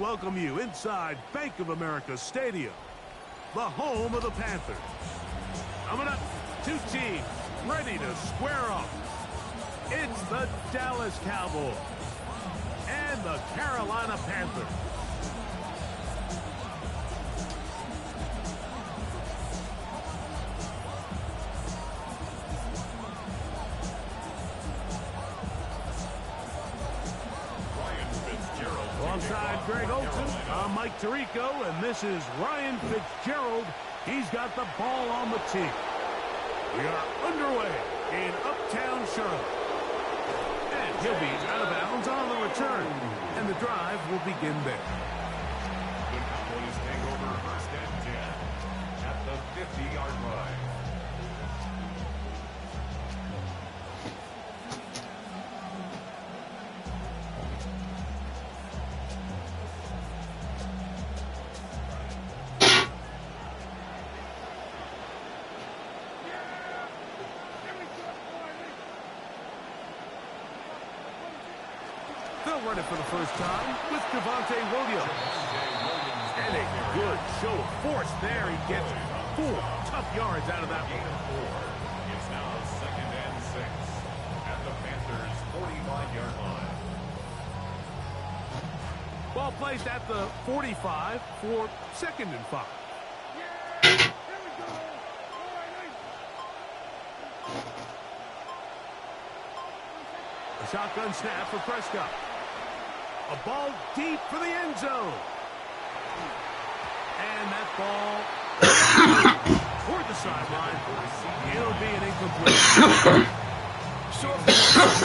welcome you inside Bank of America Stadium, the home of the Panthers. Coming up, two teams ready to square off. It's the Dallas Cowboys and the Carolina Panthers. Alongside Greg Olson, I'm Mike Tirico, and this is Ryan Fitzgerald. He's got the ball on the tee. We are underway in Uptown Charlotte. And he'll be out of bounds on the return. And the drive will begin there. The Cowboys take over first and 10 at the 50-yard line. They'll run it for the first time with Willians. And a good show of force there. He gets 4 tough yards out of that one. It's now 2nd and 6 at the Panthers' 45-yard line. Ball placed at the 45 for 2nd and 5. A shotgun snap for Prescott. A ball deep for the end zone. And that ball toward the sideline. It'll be an incomplete. So if they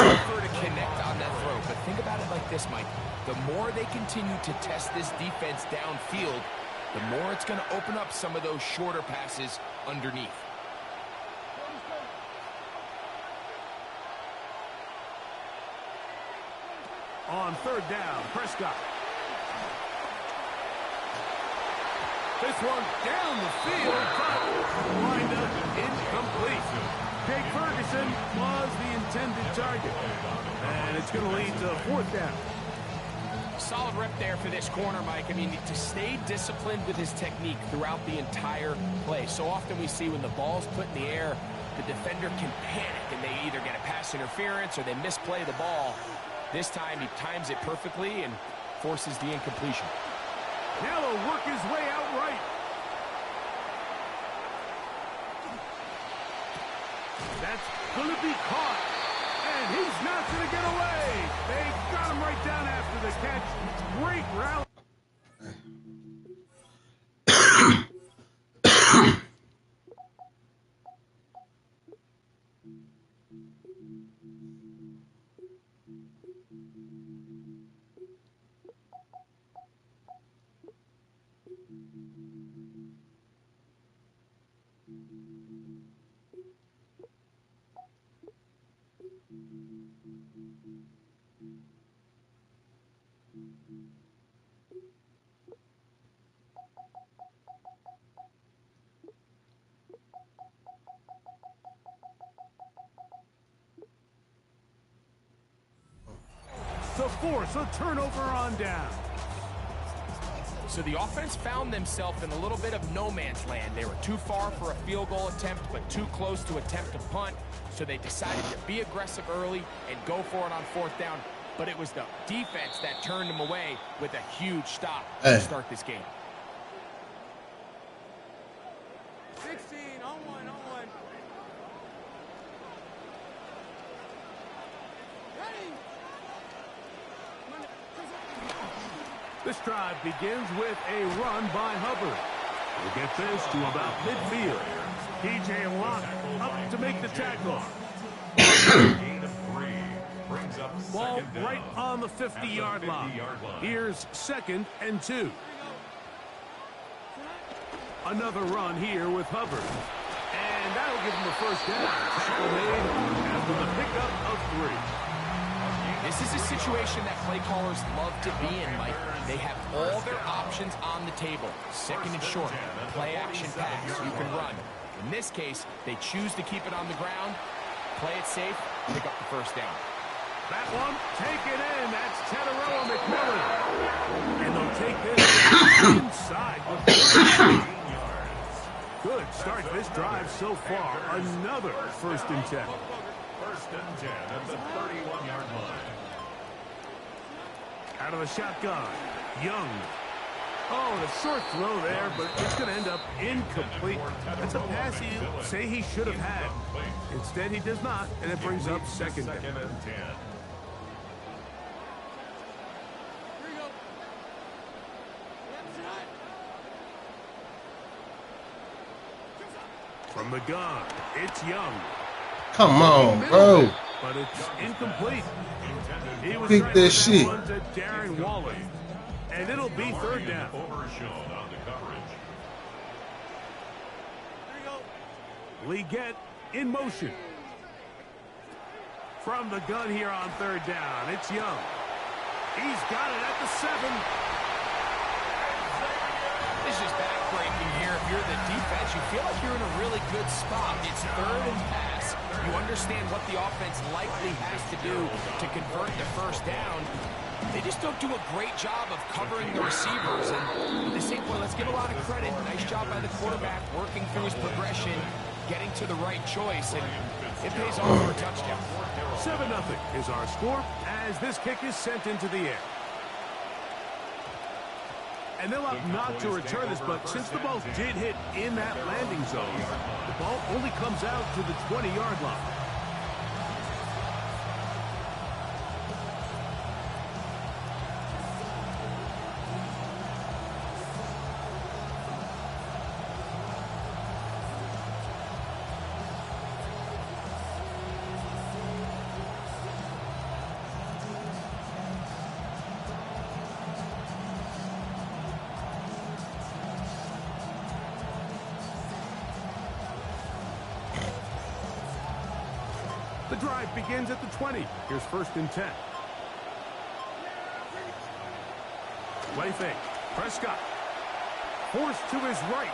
prefer to connect on that throw, but think about it like this, Mike. The more they continue to test this defense downfield, the more it's going to open up some of those shorter passes underneath. On 3rd down, Prescott. This one down the field, but lined up incomplete. Jake Ferguson was the intended target. And it's going to lead to 4th down. Solid rep there for this corner, Mike. I mean, to stay disciplined with his technique throughout the entire play. So often we see when the ball's put in the air, the defender can panic and they either get a pass interference or they misplay the ball. This time he times it perfectly and forces the incompletion. Now he'll work his way out right. That's going to be caught. And he's not going to get away. They got him right down after the catch. Great rally. To force a turnover on down. So the offense found themselves in a little bit of no man's land. They were too far for a field goal attempt, but too close to attempt a punt. So they decided to be aggressive early and go for it on 4th down. But it was the defense that turned them away with a huge stop to start this game. 16, on one. Ready. This drive begins with a run by Hubbard. We'll get this to about midfield. P.J. Watt up to make the tackle. Gain of 3 brings up Ball 2nd down right on the 50-yard line. Here's 2nd and 2. Another run here with Hubbard. And that'll give him the 1st down. Tackle made after the pickup of 3. This is a situation that play callers love to be in, Mike. They have all their options on the table. 2nd and short, play action pass, you can run. In this case, they choose to keep it on the ground, play it safe, pick up the 1st down. That one, take it in. That's Tedarella McMillan. And they'll take inside the 15 yards. Good start to this drive so far. Another 1st and 10. 1st and 10 at the 31-yard line. Out of the shotgun, Young. Oh, and a short throw there, but it's going to end up incomplete. That's a pass you say he should have had. Instead, he does not, and it brings up 2nd down. 2nd and 10. From the gun, it's Young. Come on, bro. But it's incomplete. He was Pick that shit. To Darren Waller. And it'll be 3rd down. Overshown on the coverage. Lee Gett in motion. From the gun here on 3rd down, it's Young. He's got it at the 7. This is backbreaking here. If you're the defense, you feel like you're in a really good spot. It's 3rd and pass. You understand what the offense likely has to do to convert the 1st down. They just don't do a great job of covering the receivers. And at the same point, let's give a lot of credit. Nice job by the quarterback working through his progression, getting to the right choice, and it pays off for a touchdown. 7-0 is our score as this kick is sent into the air. And they'll opt not to return this, but since the ball did hit in that landing zone, the ball only comes out to the 20-yard line. The drive begins at the 20. Here's 1st and 10. Play fake. Prescott. Forced to his right.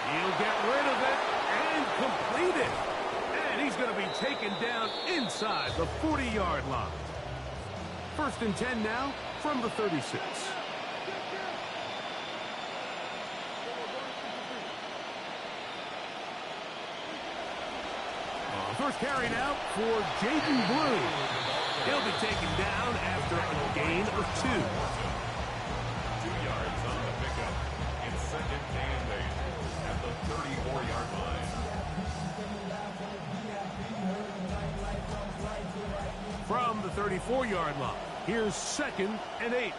He'll get rid of it and complete it. And he's going to be taken down inside the 40-yard line. 1st and 10 now from the 36. First carry now for Jaden Blue. He'll be taken down after a gain of 2. 2 yards on the pickup. In 2nd and 8 at the 34-yard line. From the 34-yard line, here's 2nd and 8.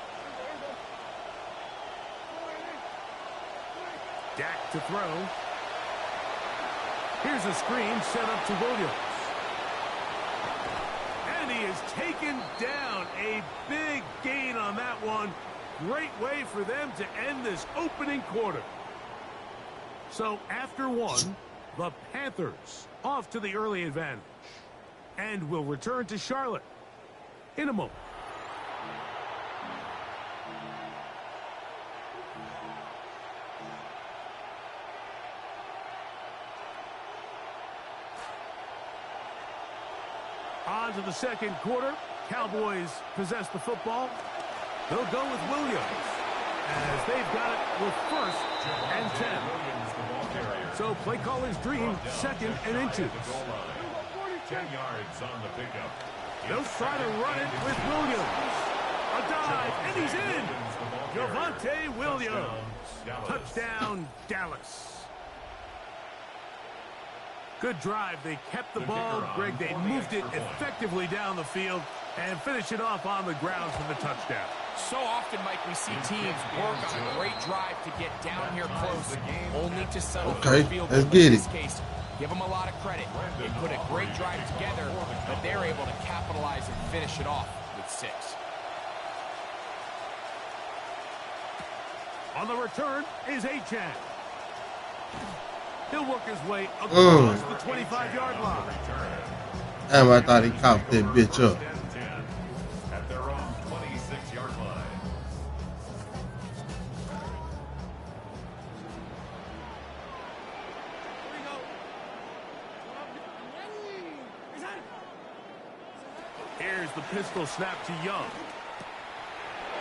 Dak to throw. Here's a screen set up to Williams. And he is taken down. A big gain on that one. Great way for them to end this opening quarter. So after 1, the Panthers off to the early advantage. And will return to Charlotte in a moment. On to the 2nd quarter. Cowboys possess the football. They'll go with Williams as they've got it with 1st and 10. So play caller's dream, 2nd and inches. 10 yards on the pickup. They'll try to run it with Williams. A dive, and he's in. Javonte Williams. Touchdown, Dallas. Good drive. They kept the ball. Greg, they moved it effectively down the field and finish it off on the ground for the touchdown. So often, Mike, we see teams work on a great drive to get down here close, only to settle for a field goal. Let's get it. In this case, give them a lot of credit. They put a great drive together, but they're able to capitalize and finish it off with 6. On the return is Achan. He'll work his way across the 25-yard line. Damn, I thought he caught that bitch up. At their own 26-yard line. Here's the pistol snap to Young.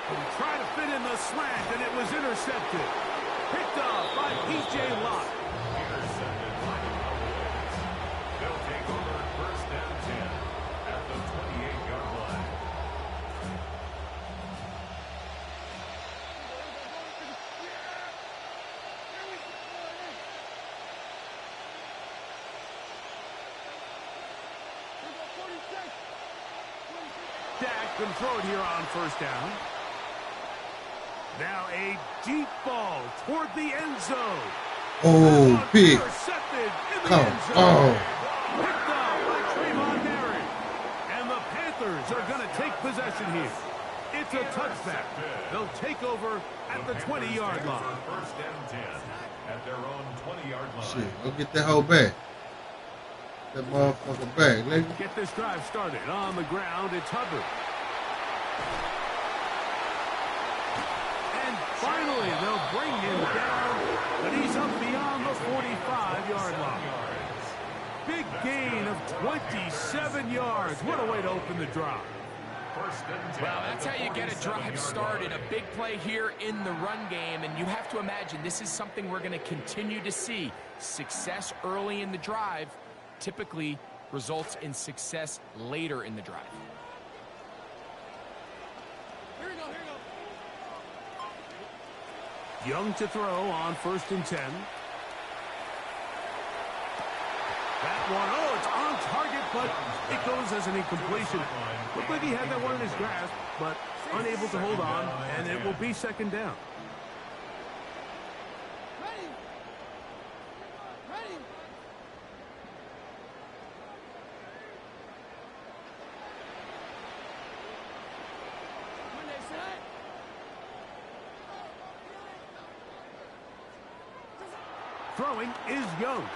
He tried to fit in the slant, and it was intercepted. Picked off by P.J. Locke. Intercepted by the Villians. They'll take over first down 10 at the 28-yard line. Dak can throw it here on first down. Now a deep ball toward the end zone. Oh, big. Intercepted in the Come end zone. on. Picked off by Trayvon Merritt. And the Panthers are going to take possession here. It's a touchback. They'll take over at the 20-yard line. First down 10 at their own 20-yard line. Shit, go get that whole back. That motherfucker back, nigga. Get this drive started. On the ground, it's Hubbard. And finally, they'll bring him down, but he's up beyond the 45-yard line. Big gain of 27 yards. What a way to open the drive. Well, that's how you get a drive started. A big play here in the run game, and you have to imagine this is something we're going to continue to see. Success early in the drive typically results in success later in the drive. Young to throw on first and 10. That one, oh, it's on target, but it goes as an incompletion. Looked like he had that one in his grasp, but unable to hold on, and it will be second down. Throwing is Young.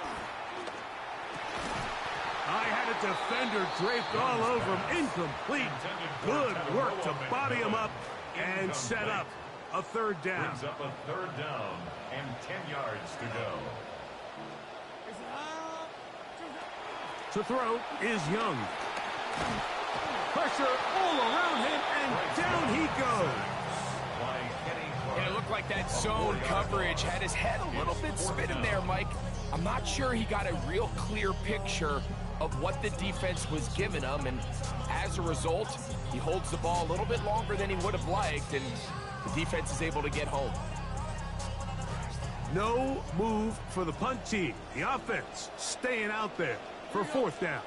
I had a defender draped all over him. Incomplete. Good work to body him up and set up a third down. Brings up a third down and 10 yards to go. To throw is Young. Pressure all around him, and down he goes. Yeah, it looked like that zone coverage had his head a little bit spinning there, Mike. I'm not sure he got a real clear picture of what the defense was giving him, and as a result, he holds the ball a little bit longer than he would have liked, and the defense is able to get home. No move for the punt team. The offense staying out there for fourth down.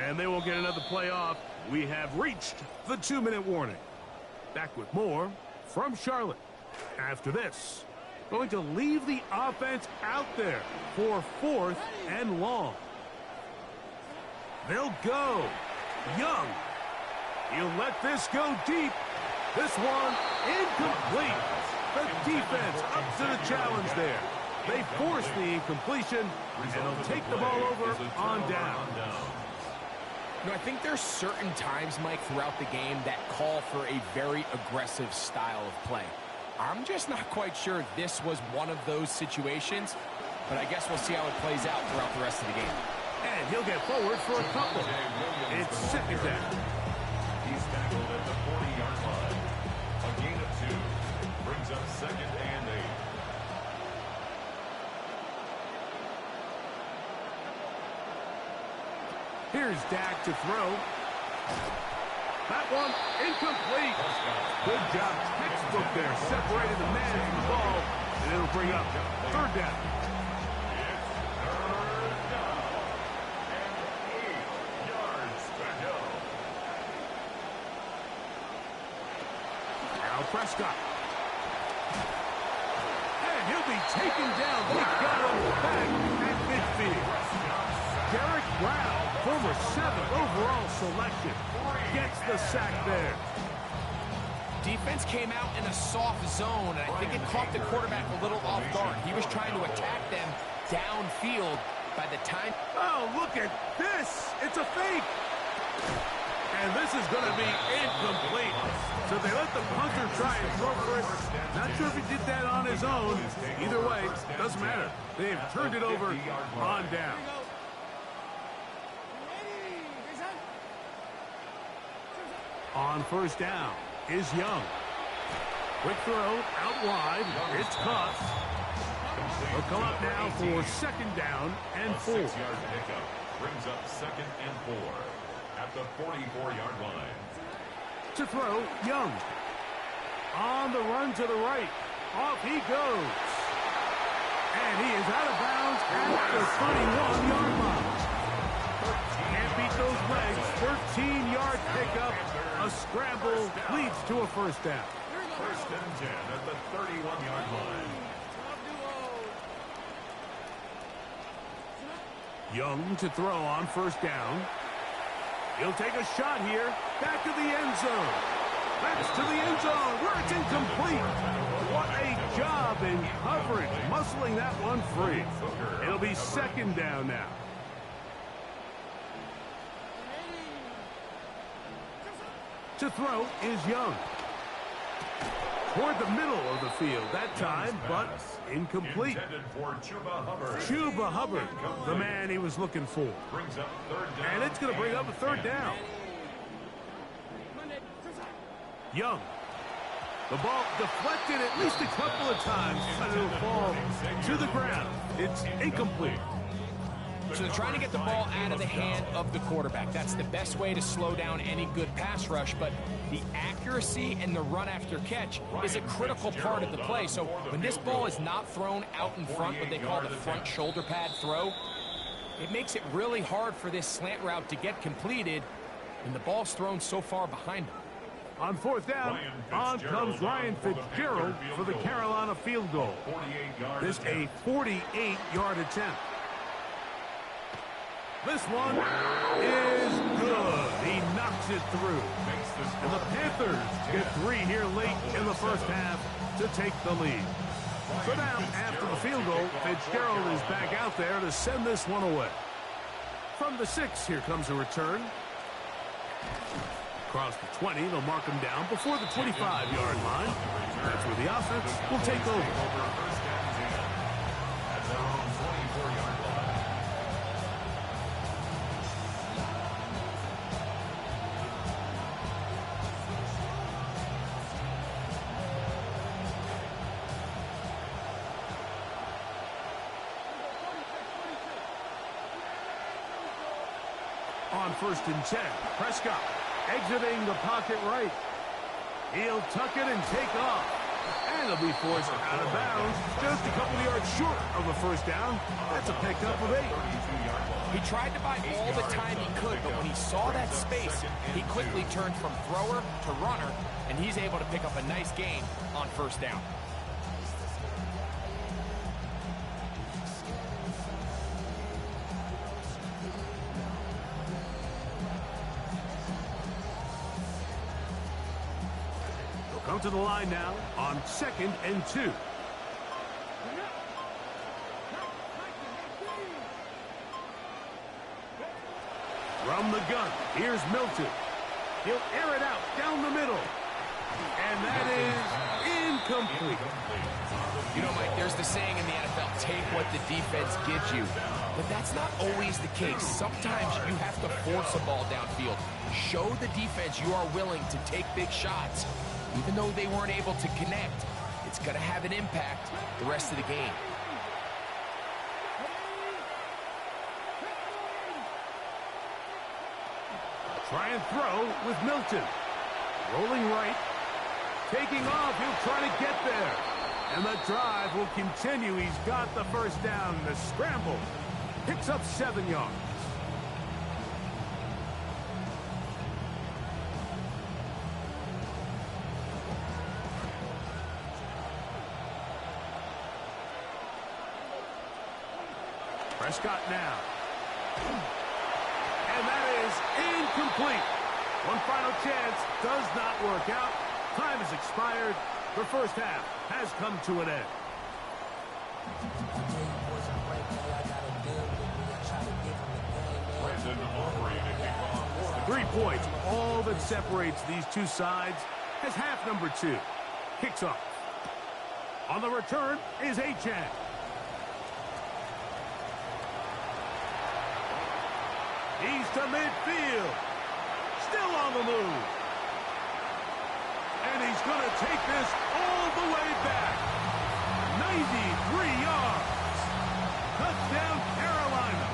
And they will get another play off. We have reached the 2-minute warning. Back with more from Charlotte. After this, going to leave the offense out there for fourth and long. They'll go. Young. He'll let this go deep. This one incomplete. The defense up to the challenge there. They force the incompletion, and they'll take the ball over on down. You know, I think there's certain times, Mike, throughout the game that call for a very aggressive style of play. I'm just not quite sure if this was one of those situations, but I guess we'll see how it plays out throughout the rest of the game. And he'll get forward for a couple. It's second down. He's tackled at the 40-yard line. A gain of 2 brings up second and 8. Here's Dak to throw. That one incomplete. Good job. Textbook there. Separated the man from the ball. And it'll bring up third down. It's third down and 8 yards to go. Now Prescott. And he'll be taken down. They got him back at midfield. Derek Brown, former 7th overall selection, gets the sack there. Defense came out in a soft zone, and I think it caught the quarterback a little off guard. He was trying to attack them downfield. By the time... Oh, look at this. It's a fake. And this is going to be incomplete. So they let the punter try and throw for it. Not sure if he did that on his own. Either way, doesn't matter. They've turned it over on down. On first down is Young. Quick throw out wide. It's caught. They'll come up now for second down and 4. 6-yard pickup brings up 2nd and 4 at the 44-yard line. To throw, Young. On the run to the right. Off he goes. And he is out of bounds at the 31-yard line. Can't beat those legs. 13-yard pickup. A scramble leads to a first down. 1st and 10 at the 31-yard line. Young to throw on first down. He'll take a shot here. Back to the end zone. Backs to the end zone where it's incomplete. What a job in coverage, muscling that one free. It'll be second down now. To throw is Young. Toward the middle of the field that time, but incomplete. Chuba Hubbard, the man he was looking for. And it's going to bring up a third down. Young. The ball deflected at least a couple of times, but it'll fall to the ground. It's incomplete. So they're trying to get the ball out of the hand of the quarterback. That's the best way to slow down any good pass rush, but the accuracy and the run after catch is a critical part of the play. So when this ball is not thrown out in front, what they call the front shoulder pad throw, it makes it really hard for this slant route to get completed, and the ball's thrown so far behind them. On fourth down, on comes Ryan Fitzgerald for the Carolina field goal. This a 48-yard attempt. This one is good. He knocks it through. And the Panthers get 3 here late in the first half to take the lead. So now, after the field goal, Fitzgerald is back out there to send this one away. From the 6, here comes a return. Across the 20, they'll mark him down before the 25-yard line. That's where the offense will take over. On 1st and 10, Prescott exiting the pocket right. He'll tuck it and take off. And he'll be forced out of bounds just a couple of yards short of the first down. That's a pickup of 8. He tried to buy all the time he could, but when he saw that space, he quickly turned from thrower to runner, and he's able to pick up a nice gain on first down. Come to the line now on 2nd and 2. From the gun, here's Milton. He'll air it out down the middle. And that is incomplete. You know, Mike, there's the saying in the NFL, take what the defense gives you. But that's not always the case. Sometimes you have to force a ball downfield. Show the defense you are willing to take big shots. Even though they weren't able to connect, it's going to have an impact the rest of the game. Try and throw with Milton. Rolling right. Taking off. He'll try to get there. And the drive will continue. He's got the first down. The scramble picks up 7 yards. Prescott now. And that is incomplete. One final chance does not work out. Time has expired. The first half has come to an end. 3 points, all that separates these two sides, as half number 2 kicks off. On the return is Achane. He's to midfield. Still on the move. And he's going to take this all the way back. 93 yards. Touchdown, Carolina.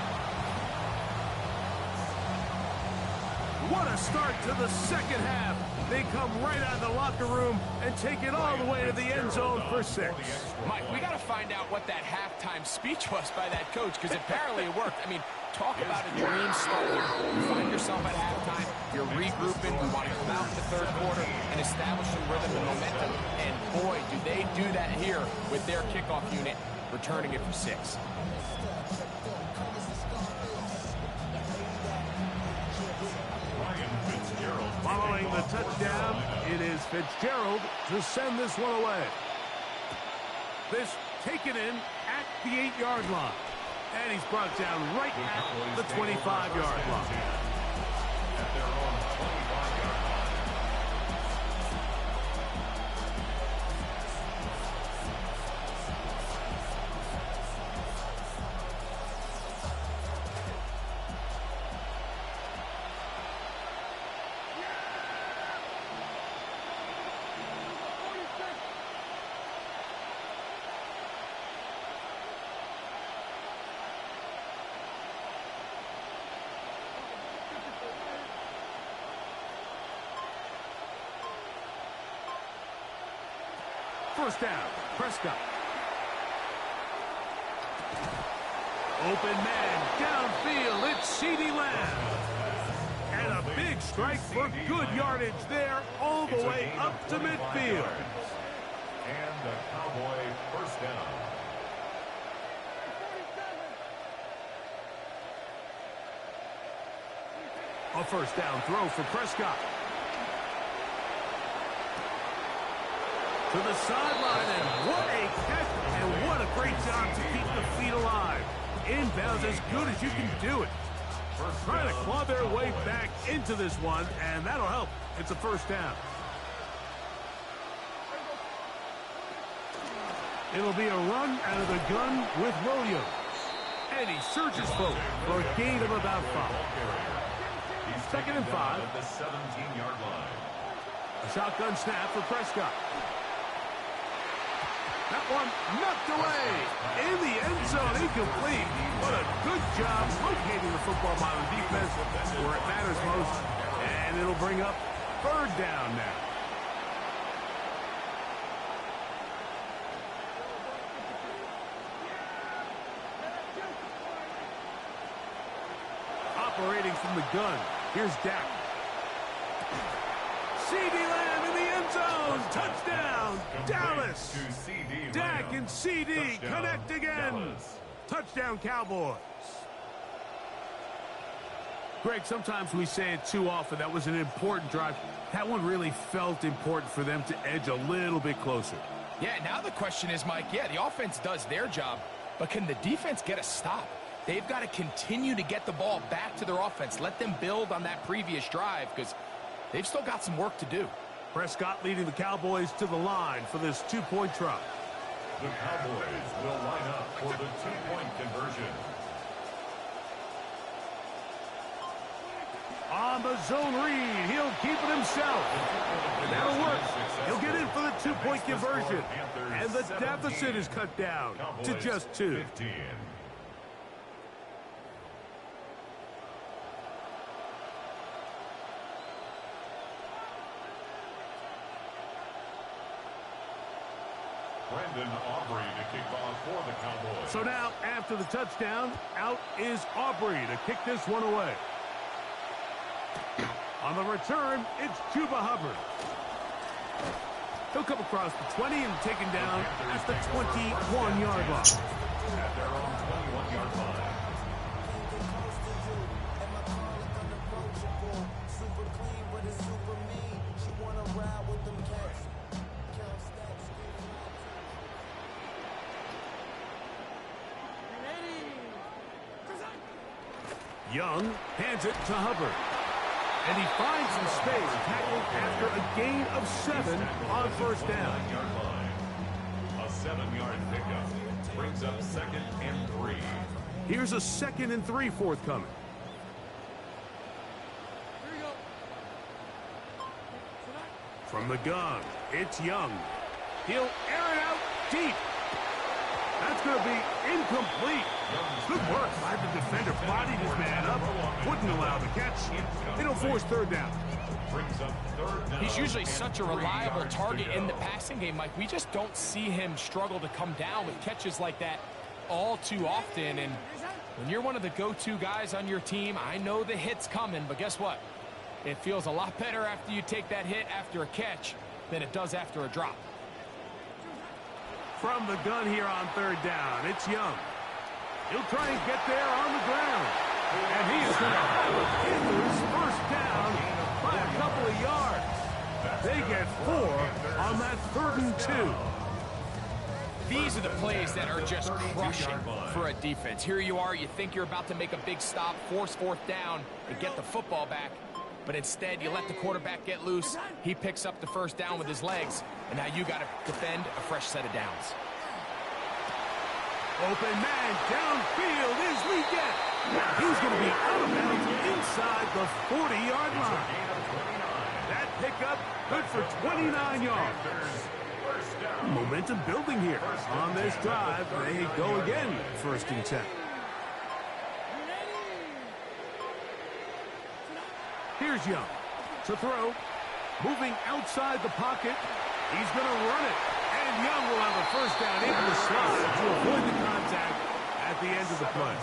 What a start to the second half. They come right out of the locker room and take it all the way to the end zone for 6. Mike, we got to find out what that halftime speech was by that coach, because apparently it worked. I mean, talk about a dream start here. You find yourself at halftime, you're regrouping, we want to come out in the third quarter and establish some rhythm and momentum. And boy, do they do that here with their kickoff unit, returning it for 6. Following the touchdown, it is Fitzgerald to send this one away. This taken in at the 8-yard line. And he's brought down right at the 25-yard line. At their own 25-yard line. First down, Prescott. Open man, downfield, it's CeeDee Lamb. And a big strike for good yardage there, all the way up to midfield. And the Cowboy first down. A first down throw for Prescott. To the sideline, and what a catch, and what a great job to keep the feet alive. Inbounds as good as you can do it. Trying to claw their way back into this one, and that'll help. It's a first down. It'll be a run out of the gun with Williams. And he surges forward for a gain of about 5. Second and 5. At the 17-yard line. A shotgun snap for Prescott. That one knocked away in the end zone, incomplete. What a good job locating the football by the defense where it matters most. And it'll bring up third down now. Operating from the gun, here's Dak. CeeDee Lamb in the end zone. Touchdown, Dallas. Dak and CeeDee connect again. Touchdown, Cowboys. Greg, sometimes we say it too often. That was an important drive. That one really felt important for them to edge a little bit closer. Yeah, now the question is, Mike, yeah, the offense does their job, but can the defense get a stop? They've got to continue to get the ball back to their offense. Let them build on that previous drive, because they've still got some work to do. Prescott leading the Cowboys to the line for this two-point try. The Cowboys will line up for the two-point conversion. On the zone read, he'll keep it himself. And that'll work. He'll get in for the two-point conversion. And the deficit is cut down to just 2. 15. Brendan Aubrey to kick off for the Cowboys. So now, after the touchdown, out is Aubrey to kick this one away. On the return, it's Chuba Hubbard. He'll come across the 20 and taken down at the 21-yard line. At their own 21-yard line. Young hands it to Hubbard. And he finds some space, tackled after a gain of 7 on first down. A 7-yard pickup brings up 2nd and 3. Here's a 2nd and 3 forthcoming. From the gun, it's Young. He'll air it out deep. That's going to be incomplete. Good work by the defender. Bodied his man up. Wouldn't allow the catch. It'll force third down. He's usually such a reliable target in the passing game, Mike. We just don't see him struggle to come down with catches like that all too often. And when you're one of the go-to guys on your team, I know the hit's coming, but guess what? It feels a lot better after you take that hit after a catch than it does after a drop. From the gun here on third down, it's Young. He'll try and get there on the ground. And he is going to have his first down by a couple of yards. They get 4 on that 3rd and 2. These are the plays that are just crushing for a defense. Here you are, you think you're about to make a big stop, force 4th down, and get the football back. But instead, you let the quarterback get loose. He picks up the first down with his legs. And now you got to defend a fresh set of downs. Open man downfield is Leggett. He's going to be out of bounds inside the 40-yard line. That pickup good for 29 yards. Momentum building here on this drive. They go again, 1st and 10. Here's Young to throw. Moving outside the pocket. He's going to run it. And Young will have a first down into the slot to avoid the contact at the end of the play.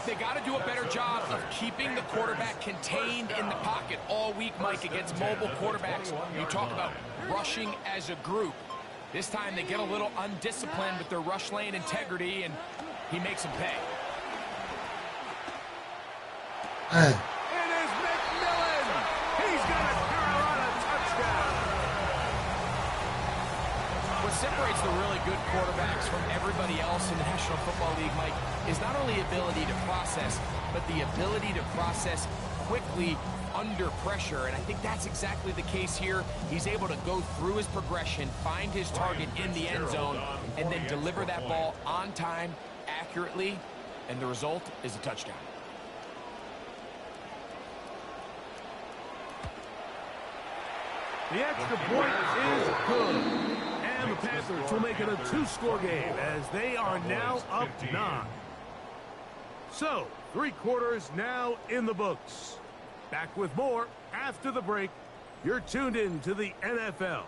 They got to do a better job of keeping the quarterback contained in the pocket all week, Mike, against mobile quarterbacks. You talk about rushing as a group. This time they get a little undisciplined with their rush lane integrity, and he makes them pay. It is McMillan. He's got a Carolina touchdown. What separates the really good quarterbacks from everybody else in the National Football League, Mike, is not only ability to process, but the ability to process quickly under pressure. And I think that's exactly the case here. He's able to go through his progression, find his target in the end zone, and then deliver that ball on time, accurately, and the result is a touchdown. The extra point is good. And the Panthers will make it a 2-score game as they are now up 9. So, 3 quarters now in the books. Back with more after the break. You're tuned in to the NFL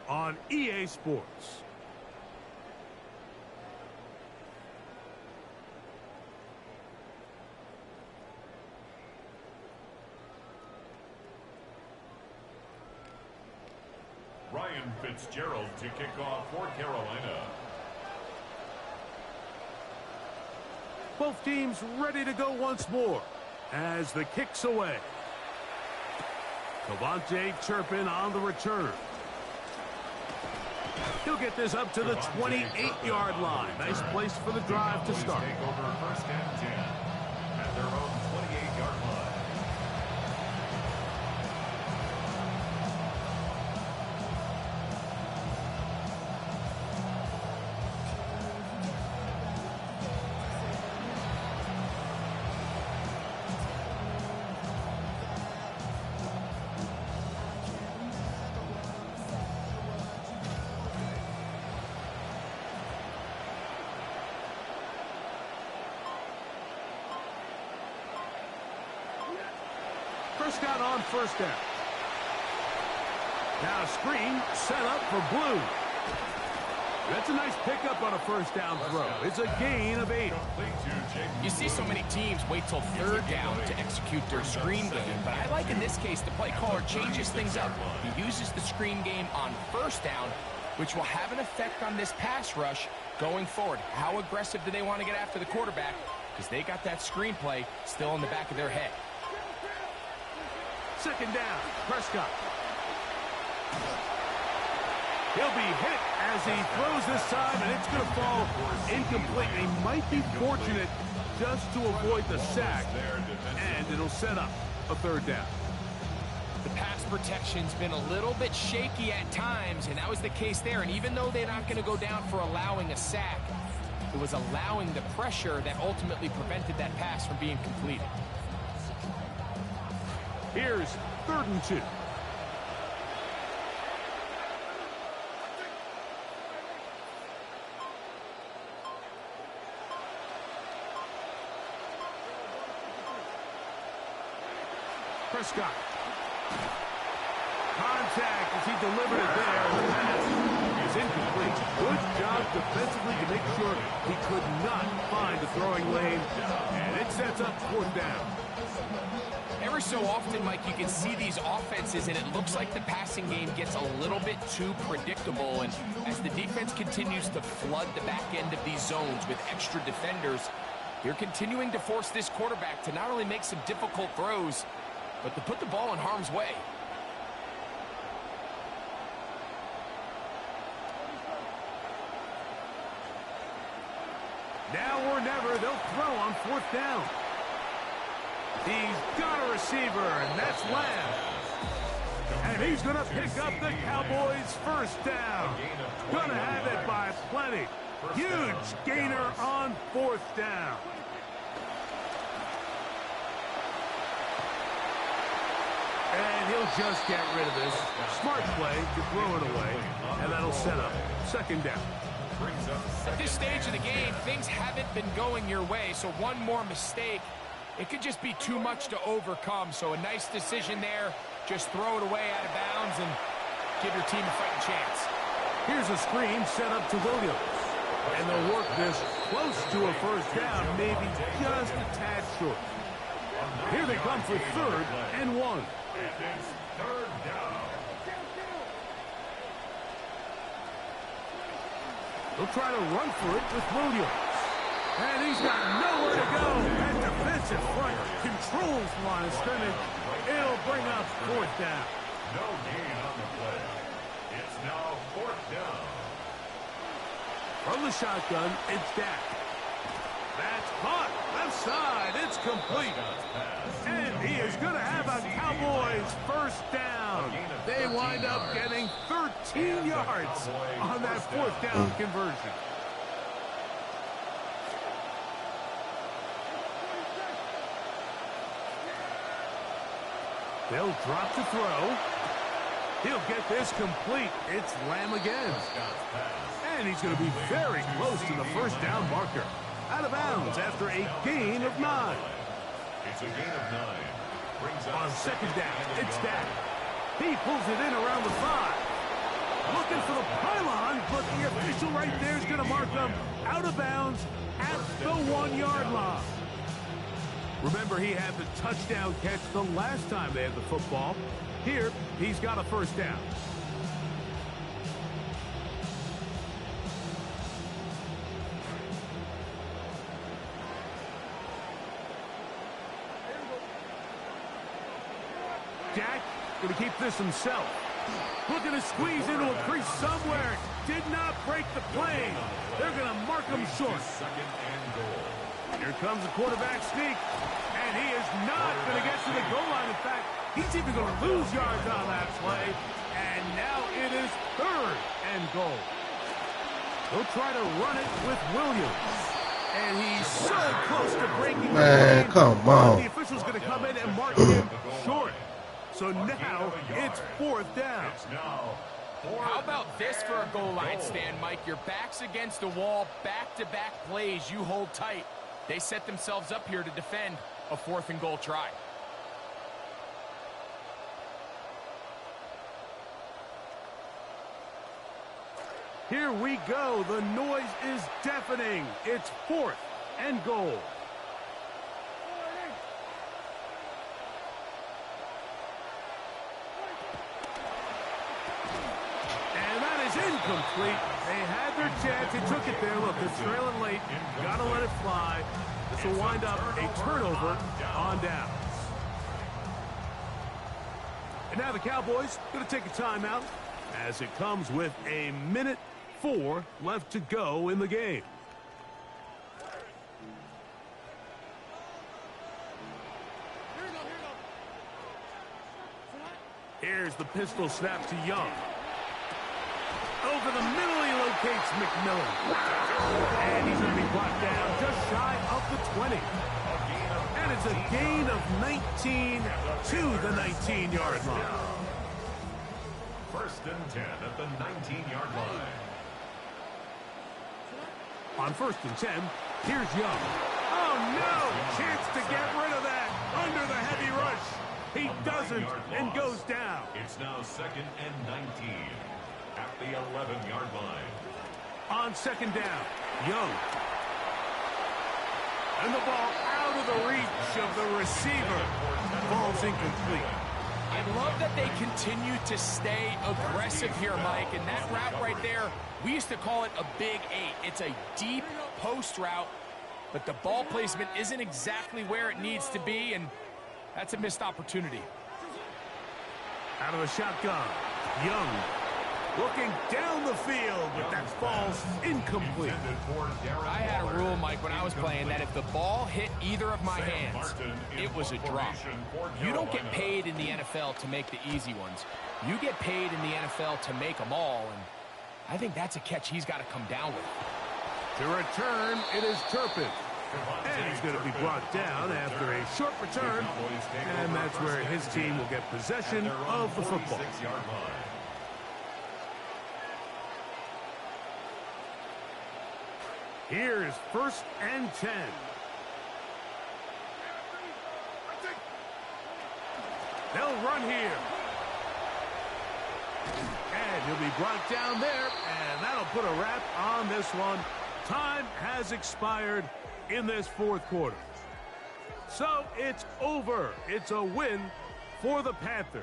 on EA Sports. Ryan Fitzgerald to kick off for Carolina. Both teams ready to go once more as the kick's away. Cavante Turpin on the return. He'll get this up to the 28-yard line. Nice place for the drive to start. Take over 1st and 10 at their own 28-yard line. Prescott on 1st down. Now screen set up for Blue. That's a nice pickup on a 1st down throw. It's a gain of 8. You see so many teams wait till 3rd down to execute their screen game, but I like in this case the play caller changes things up. He uses the screen game on 1st down, which will have an effect on this pass rush going forward. How aggressive do they want to get after the quarterback? Because they got that screen play still in the back of their head. 2nd down, Prescott. He'll be hit as he throws this time, and it's going to fall incomplete. He might be fortunate just to avoid the sack, and it'll set up a 3rd down. The pass protection's been a little bit shaky at times, and that was the case there. And even though they're not going to go down for allowing a sack, it was allowing the pressure that ultimately prevented that pass from being completed. Here's 3rd and 2. Prescott. Contact as he delivered it there. The pass is incomplete. Good job defensively to make sure he could not find the throwing lane. And it sets up 4th down. Every so often, Mike, you can see these offenses, and it looks like the passing game gets a little bit too predictable. And as the defense continues to flood the back end of these zones with extra defenders, you're continuing to force this quarterback to not only make some difficult throws, but to put the ball in harm's way. Now or never, they'll throw on 4th down. He's got a receiver, and that's Lamb. And he's going to pick up the Cowboys' 1st down. Going to have it by plenty. Huge gainer on 4th down. And he'll just get rid of this. Smart play to throw it away, and that'll set up 2nd down. At this stage of the game, things haven't been going your way, so one more mistake, it could just be too much to overcome. So a nice decision there. Just throw it away out of bounds and give your team a fighting chance. Here's a screen set up to Williams. And they'll work this close to a 1st down, maybe just a tad short. Here they come for 3rd and 1. And it's 3rd down. They'll try to run for it with Williams. And he's got nowhere to go. That defensive front controls the line of scrimmage. It'll bring up 4th down. No gain on the play. It's now 4th down. From the shotgun, it's Dak. That's caught. Left side. It's complete. And he is going to have a Cowboys 1st down. They wind up getting 13 yards on that 4th down conversion. They'll drop to throw. He'll get this complete. It's Lamb again. And he's going to be very close to the 1st down marker. Out of bounds after a gain of 9. It's a gain of 9. Brings up On 2nd down, it's Dak. He pulls it in around the 5. Looking for the pylon, but the official right there is going to mark them out of bounds at the 1-yard line. Remember, he had the touchdown catch the last time they had the football. Here, he's got a 1st down. Dak going to keep this himself. Looking to squeeze into a crease somewhere. Did not break the plane. They're going to mark him short. 2nd and goal. Here comes the quarterback sneak. And he is not going to get to the goal line. In fact, he's even going to lose yards on that play. And now it is 3rd and goal. He'll try to run it with Williams. And he's so close to breaking the plane. Come on. The official's going to come in and mark him short. So now it's 4th down. It's now How about this for a goal line stand, Mike? Your back's against the wall, back-to-back plays. You hold tight. They set themselves up here to defend a 4th and goal try. Here we go. The noise is deafening. It's 4th and goal. Incomplete. They had their chance. They took it there. Look, they're trailing late. Got to let it fly. This will wind up a turnover on downs. And now the Cowboys going to take a timeout as it comes with a minute 4 left to go in the game. Here's the pistol snap to Young. Over the middle, he locates McMillan. And he's going to be brought down just shy of the 20. And it's a gain of 19 to the 19-yard line. 1st and 10 at the 19-yard line. On 1st and 10, here's Young. Oh, no! Chance to get rid of that under the heavy rush. He second and 19 at the 11-yard line. On second down, Young. And the ball out of the reach of the receiver. Ball's incomplete. I love that they continue to stay aggressive here, Mike. And that route right there, we used to call it a big 8. It's a deep post route, but the ball placement isn't exactly where it needs to be, and that's a missed opportunity. Out of the shotgun, Young looking down the field, but that falls incomplete. I had a rule, Mike, when I was playing that if the ball hit either of my hands, it was a drop. You don't get paid in the NFL to make the easy ones. You get paid in the NFL to make them all, and I think that's a catch he's got to come down with. To return, it is Turpin. And he's going to be brought down after a short return, and that's where his team will get possession of the football. Here's 1st and 10. They'll run here. And he'll be brought down there, and that'll put a wrap on this one. Time has expired in this 4th quarter. So it's over. It's a win for the Panthers.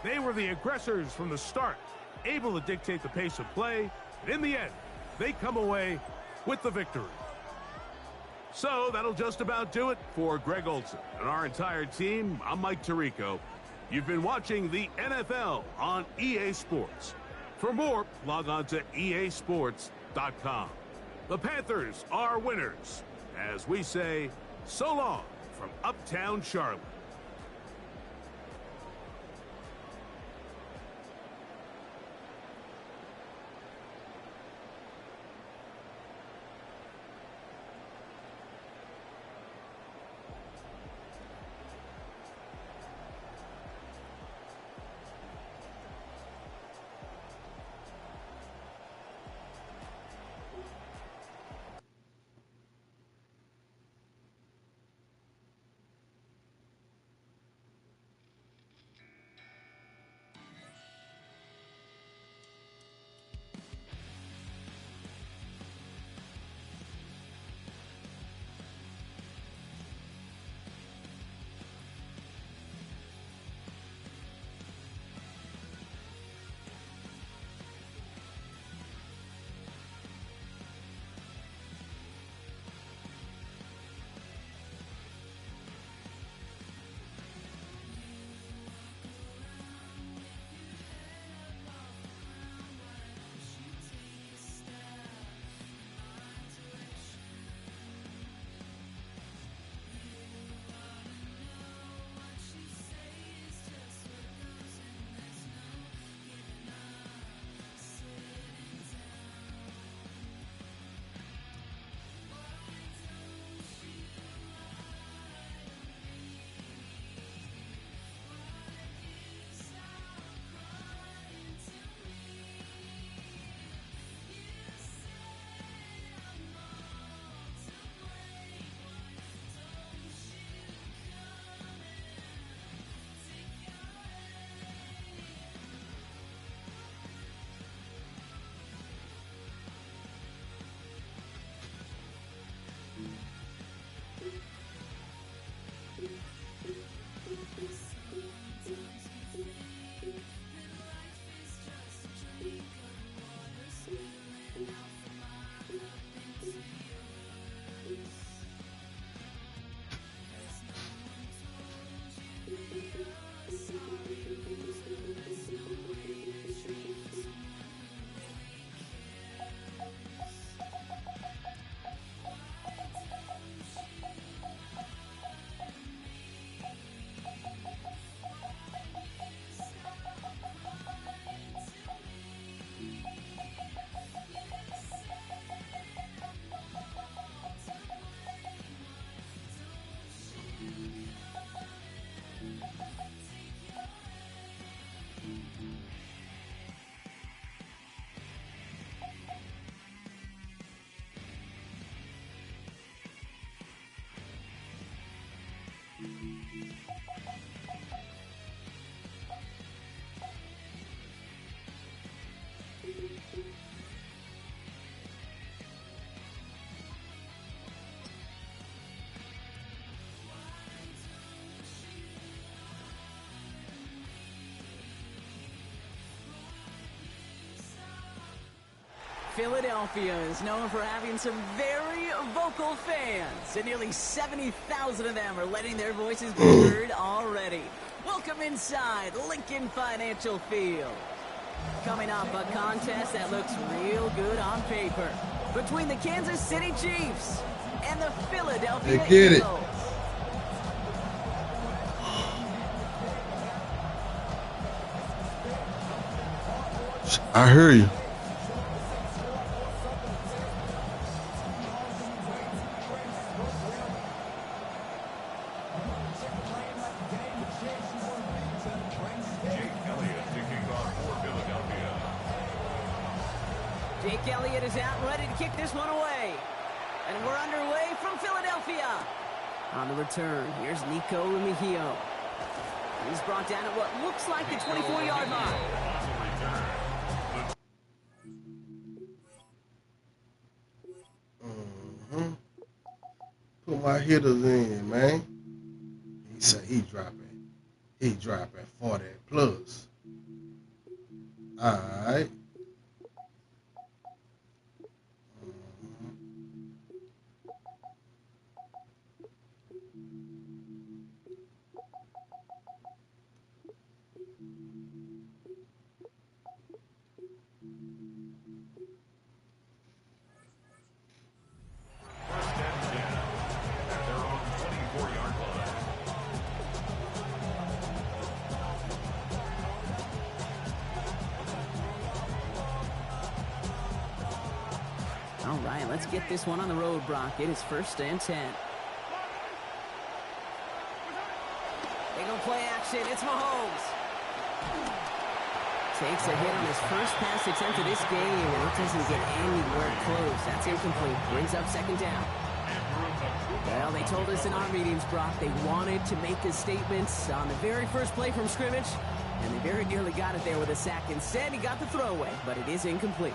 They were the aggressors from the start, able to dictate the pace of play, and in the end, they come away with the victory. So that'll just about do it for Greg Olson and our entire team. I'm Mike Tirico. You've been watching the NFL on EA Sports. For more, log on to easports.com. The Panthers are winners, as we say, so long from Uptown Charlotte. Philadelphia is known for having some very vocal fans, and nearly 70,000 of them are letting their voices be heard already. Welcome inside Lincoln Financial Field. Coming up, a contest that looks real good on paper between the Kansas City Chiefs and the Philadelphia Eagles. I hear you. Jake Elliott is out ready to kick this one away. And we're underway from Philadelphia. On the return, here's Nico Mejio. He's brought down at what looks like the 24-yard line. Put my hitters in, man. He said he dropping 40 plus. All right. All right, let's get this one on the road, Brock. It is 1st and 10. They go play action. It's Mahomes. Takes a hit on his first pass attempt of this game, and it doesn't get anywhere close. That's incomplete. Brings up 2nd down. Well, they told us in our meetings, Brock, they wanted to make a statement on the very first play from scrimmage, and they very nearly got it there with a sack. Instead, he got the throwaway, but it is incomplete.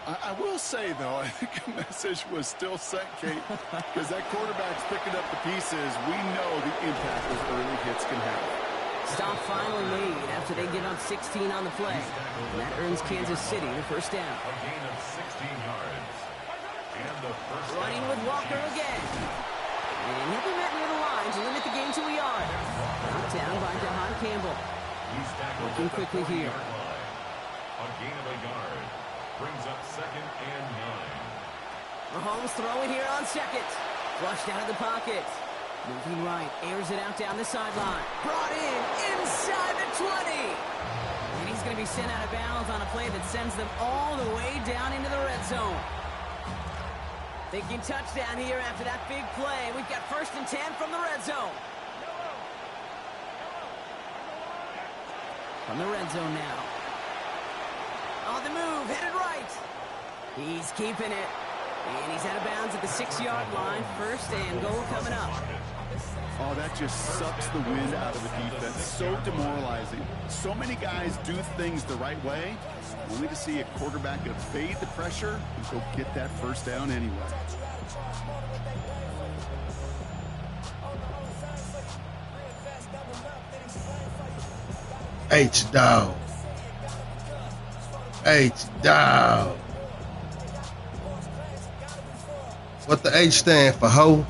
I will say, though, I think a message was still sent, Kate, because that quarterback's picking up the pieces. We know the impact those early hits can have. Stop finally made after they give up 16 on the play. And that earns Kansas City the 1st down. A gain of 16 yards. And the first Running with Walker again. And he'll be met near the line to limit the game to a yard. Knocked down by DeHaan Campbell. Looking quickly here. A gain of a yard. Brings up 2nd and 9. Mahomes throwing here on 2nd. Flushed out of the pocket. Moving right, airs it out down the sideline. Brought in inside the 20. And he's going to be sent out of bounds on a play that sends them all the way down into the red zone. Thinking touchdown here after that big play. We've got 1st and 10 from the red zone. From the red zone now. On the move, headed right. He's keeping it. And he's out of bounds at the 6-yard line. 1st and goal coming up. Oh, that just sucks the wind out of the defense. So demoralizing. So many guys do things the right way, only to see a quarterback evade the pressure and go get that 1st down anyway. H-Dog. H-Dog. What the H stand for, ho?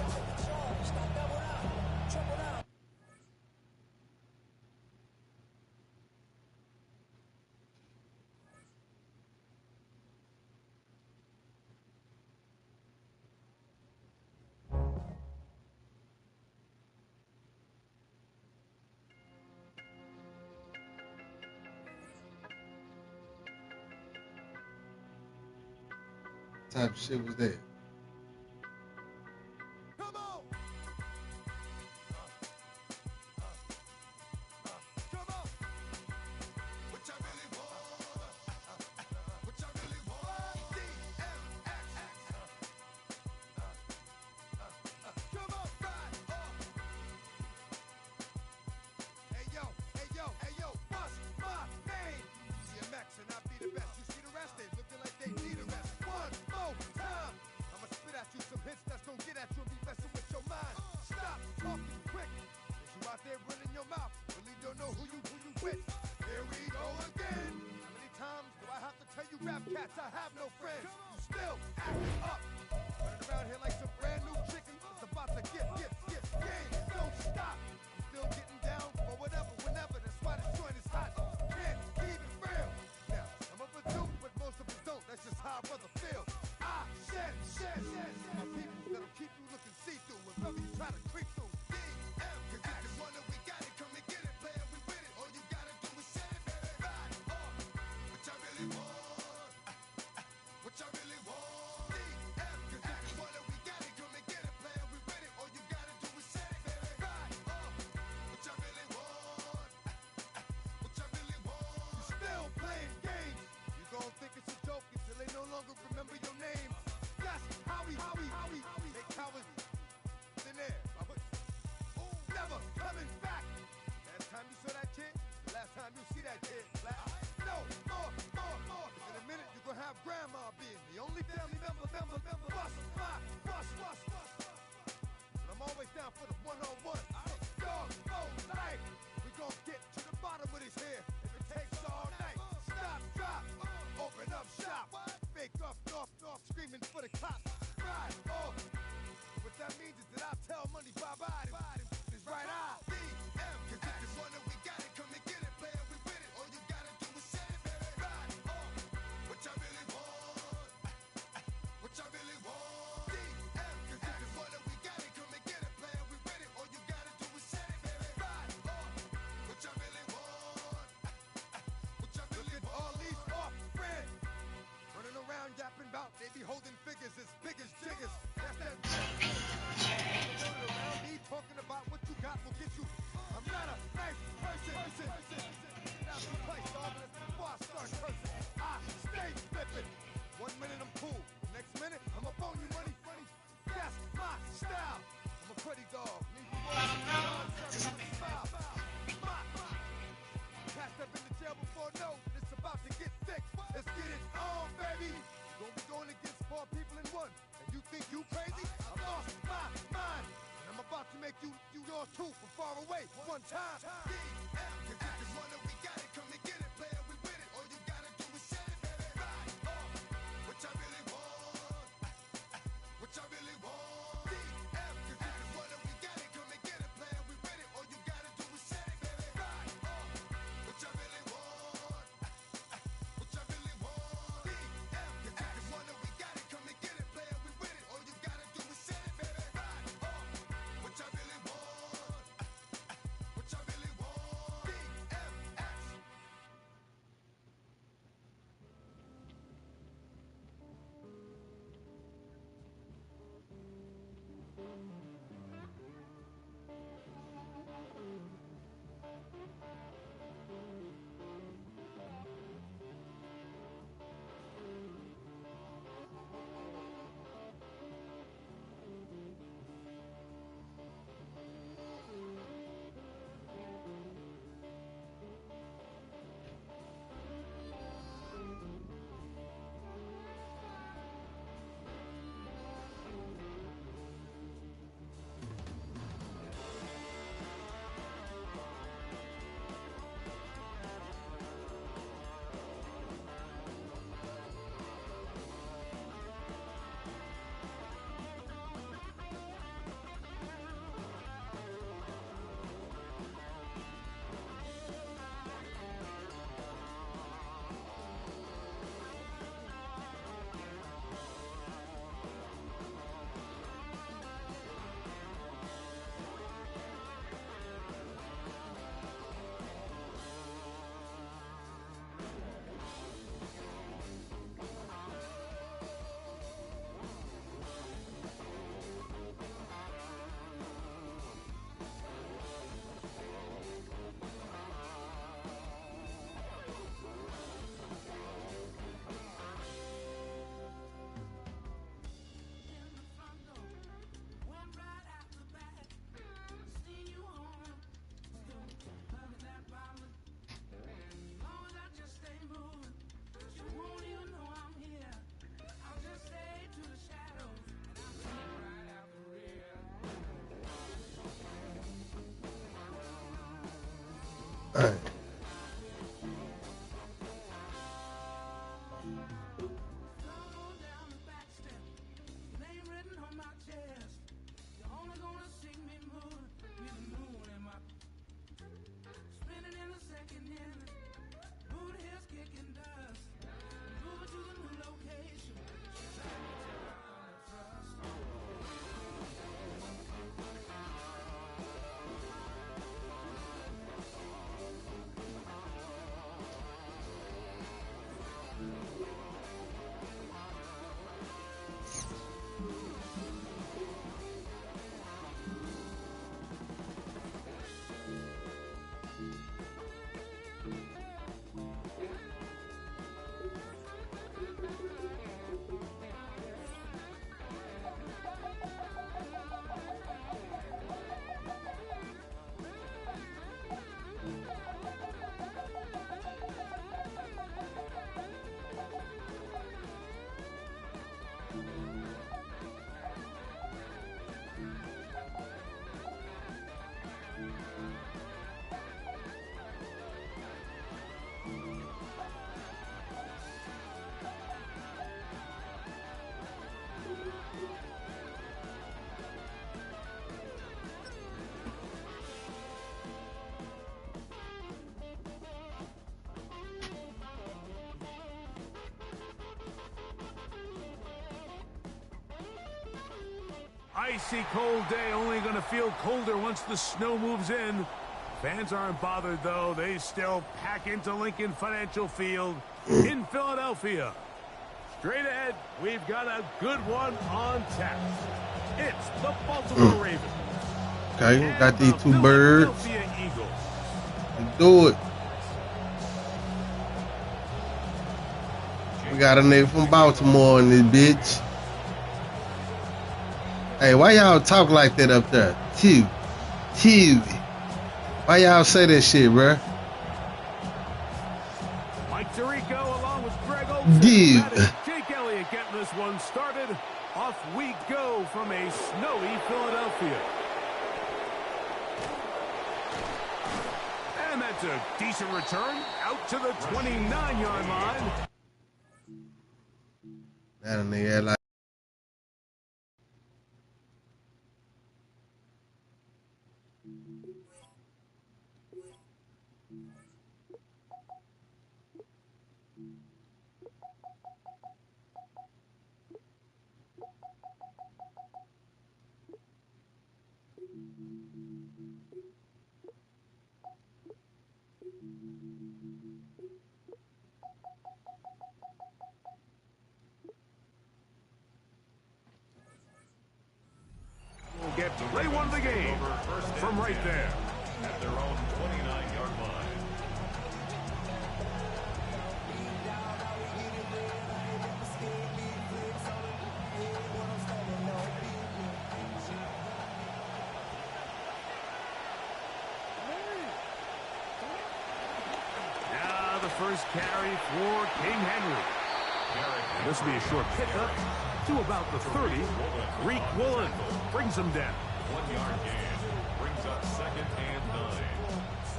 What type of shit was that? Here we go again. How many times do I have to tell you rap cats I have no friends? up. Running around here like some brand new chicken. It's about to get game. Don't stop. I'm still getting down for whatever, whenever. That's why this joint is hot. Can't keep it real. Now, some of us do, but most of us don't. That's just how a brother feel. I shed. My people that'll keep you looking see-through. Whenever you try to creep through. Cause if you wonder, we got it. Come and get it, player. We with it. All you gotta do is set it, baby. Ride off. What y'all really want? What y'all really want? Cause if you wonder, we got it. Come and get it, player. We with it. All you gotta do is set it, baby. Ride off. What y'all really want? What y'all really want? You still playing games. You gon' think it's a joke until they no longer remember your name. That's how we they cowards in there. Never coming back. Last time you saw that kid, the last time you see that kid. No, more. In a minute, you're gonna have grandma being the only family member. Bust. And I'm always down for the one-on-one. Dog, life. We gon' get to the bottom of this here. If it takes all night. Stop, drop, open up shop. Fake off, screaming for the cops. Ride off. What that means is that I'll tell money bye-bye. It's right eye. DM, cause if you wonder, we got it. Come and get it, player. We with it. All you gotta do is set it, baby. Ride off. What y'all really want? What y'all really want? DM, cause if you wonder, we got it. Come and get it, player. We with it. All you gotta do is set it, baby. Ride off. What y'all really want? What y'all really want? All these off friends running around yapping about. They be holding figures as big as jiggers. That's that. Around me talking about what you got will get you. I'm not a nice person. Now you play starving before I start cursing. I stay flipping. 1 minute I'm cool. The next minute I'm up on you money. That's my style. I'm a pretty dog. Passed up in the jail before no. It's about to get thick. Let's get it on, baby. Gonna be going against 4 people in one. And you think you crazy? I lost my mind. And I'm about to make you yours too from far away. One time. DM, cause if you wonder, we got it. Come and get it, player. We with it. All you gotta do is set it, baby. Ride off. What y'all really want? What y'all really want? DM, cause if you wonder, we got it. Come and get it, player. We with it. All you gotta do is set it, baby. Ride off. What y'all really want? What y'all really want? DM, cause if you wonder, we got it. Come and get it, player. We with it. All you gotta do is set it, baby. Ride off. What y'all really want? What y'all really want? DMX. Hey. icy cold day, only going to feel colder once the snow moves in. Fans aren't bothered, though. They still pack into Lincoln Financial Field in Philadelphia. Straight ahead, we've got a good one on tap. It's the Baltimore Ravens. Okay, And got these the two birds. Philadelphia Eagles. Let's do it. We got a nigga from Baltimore in this bitch. Hey, why y'all talk like that up there? Two. Why y'all say that shit, bruh? Mike Tirico along with Greg Olsen. Dude. That is Jake Elliott getting this one started. Off we go from a snowy Philadelphia. And that's a decent return out to the 29-yard line. That nigga like. We'll get play one of the game from right there. At their own 29-yard line. Now the first carry for King Henry. This will be a short pickup to about the 30. Reek Woolen brings him down. 1-yard gain brings up second and 9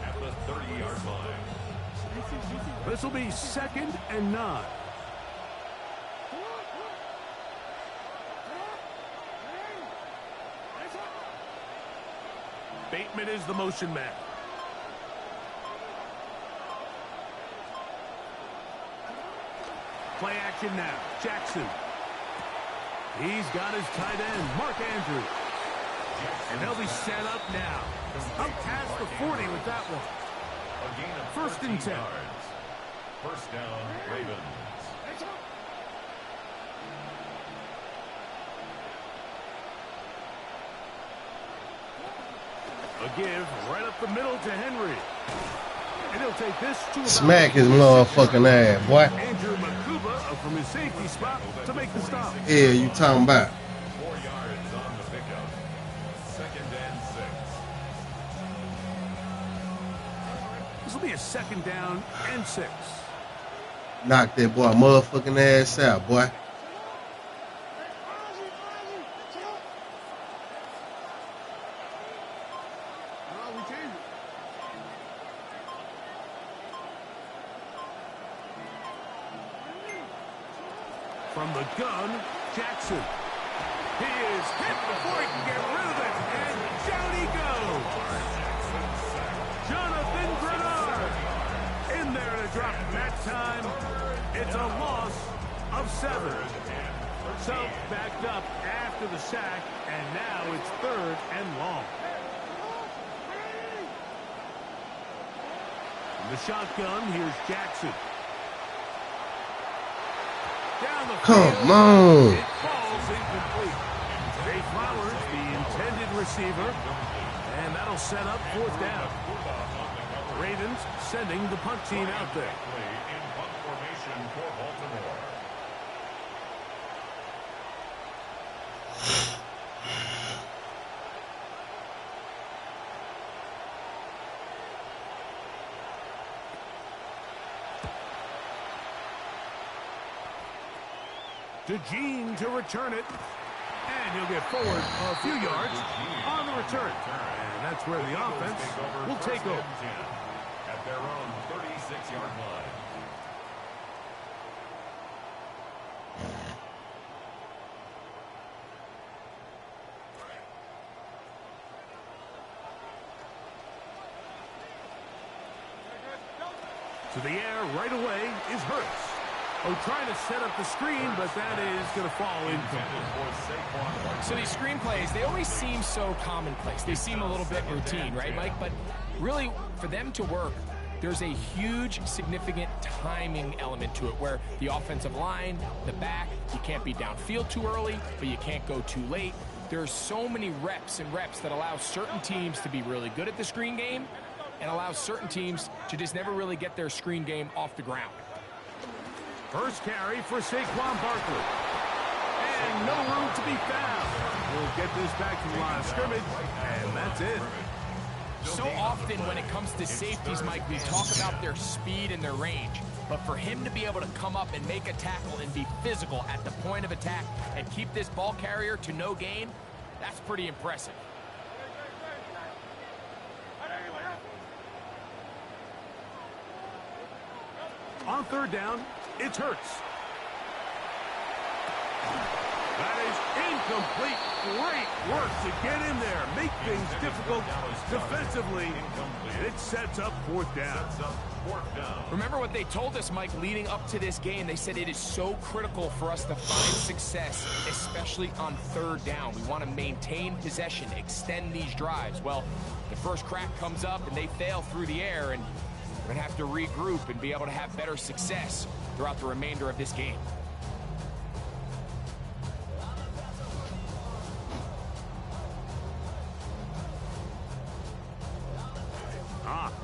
at the 30-yard line. This will be 2nd and 9. Bateman is the motion man. Play action now. Jackson. He's got his tight end, Mark Andrews. And they'll be set up now. Up past the 40 with that one. A gain of 1st and 10. yards. First down, Ravens. A give right up the middle to Henry. And he'll take this to about Smack his motherfucking ass, boy. Andrew Makuba from his safety spot to make the stop. Yeah, you talking about? 4 yards on the pickup. 2nd and 6. This will be a 2nd down and 6. Knock that boy motherfucking ass out, boy. From the gun, Jackson. He is hit before he can get rid of it. And down he goes. Jonathan Grenard in there to drop that time. It's a loss of 7. So backed up after the sack, and now it's 3rd and long. From the shotgun, here's Jackson. Down the Come field. on. It falls incomplete. Jay Flowers, the intended receiver, and that'll set up 4th down. Ravens sending the punt team out there. Play in punt formation for Baltimore. To Gene to return it. And he'll get forward a few yards on the return. And that's where the offense will take over. At their own 36-yard line. To the air right away is Hurts. Oh, trying to set up the screen, but that is going to fall incomplete. So these screen plays, they always seem so commonplace. They seem a little bit routine, right, Mike? But really, for them to work, there's a huge, significant timing element to it where the offensive line, the back, you can't be downfield too early, but you can't go too late. There's so many reps and reps that allow certain teams to be really good at the screen game and allow certain teams to just never really get their screen game off the ground. First carry for Saquon Barkley. And no room to be found. We'll get this back to the line of scrimmage, and that's it. So often when it comes to safeties, Mike, we talk about their speed and their range. But for him to be able to come up and make a tackle and be physical at the point of attack and keep this ball carrier to no gain, that's pretty impressive. On third down, it's Hurts. That is incomplete. Great work to get in there. Make things difficult defensively. And it sets up fourth down. Remember what they told us, Mike, leading up to this game. They said it is so critical for us to find success, especially on third down. We want to maintain possession, extend these drives. Well, the first crack comes up and they fail through the air, and we're going to have to regroup and be able to have better success throughout the remainder of this game.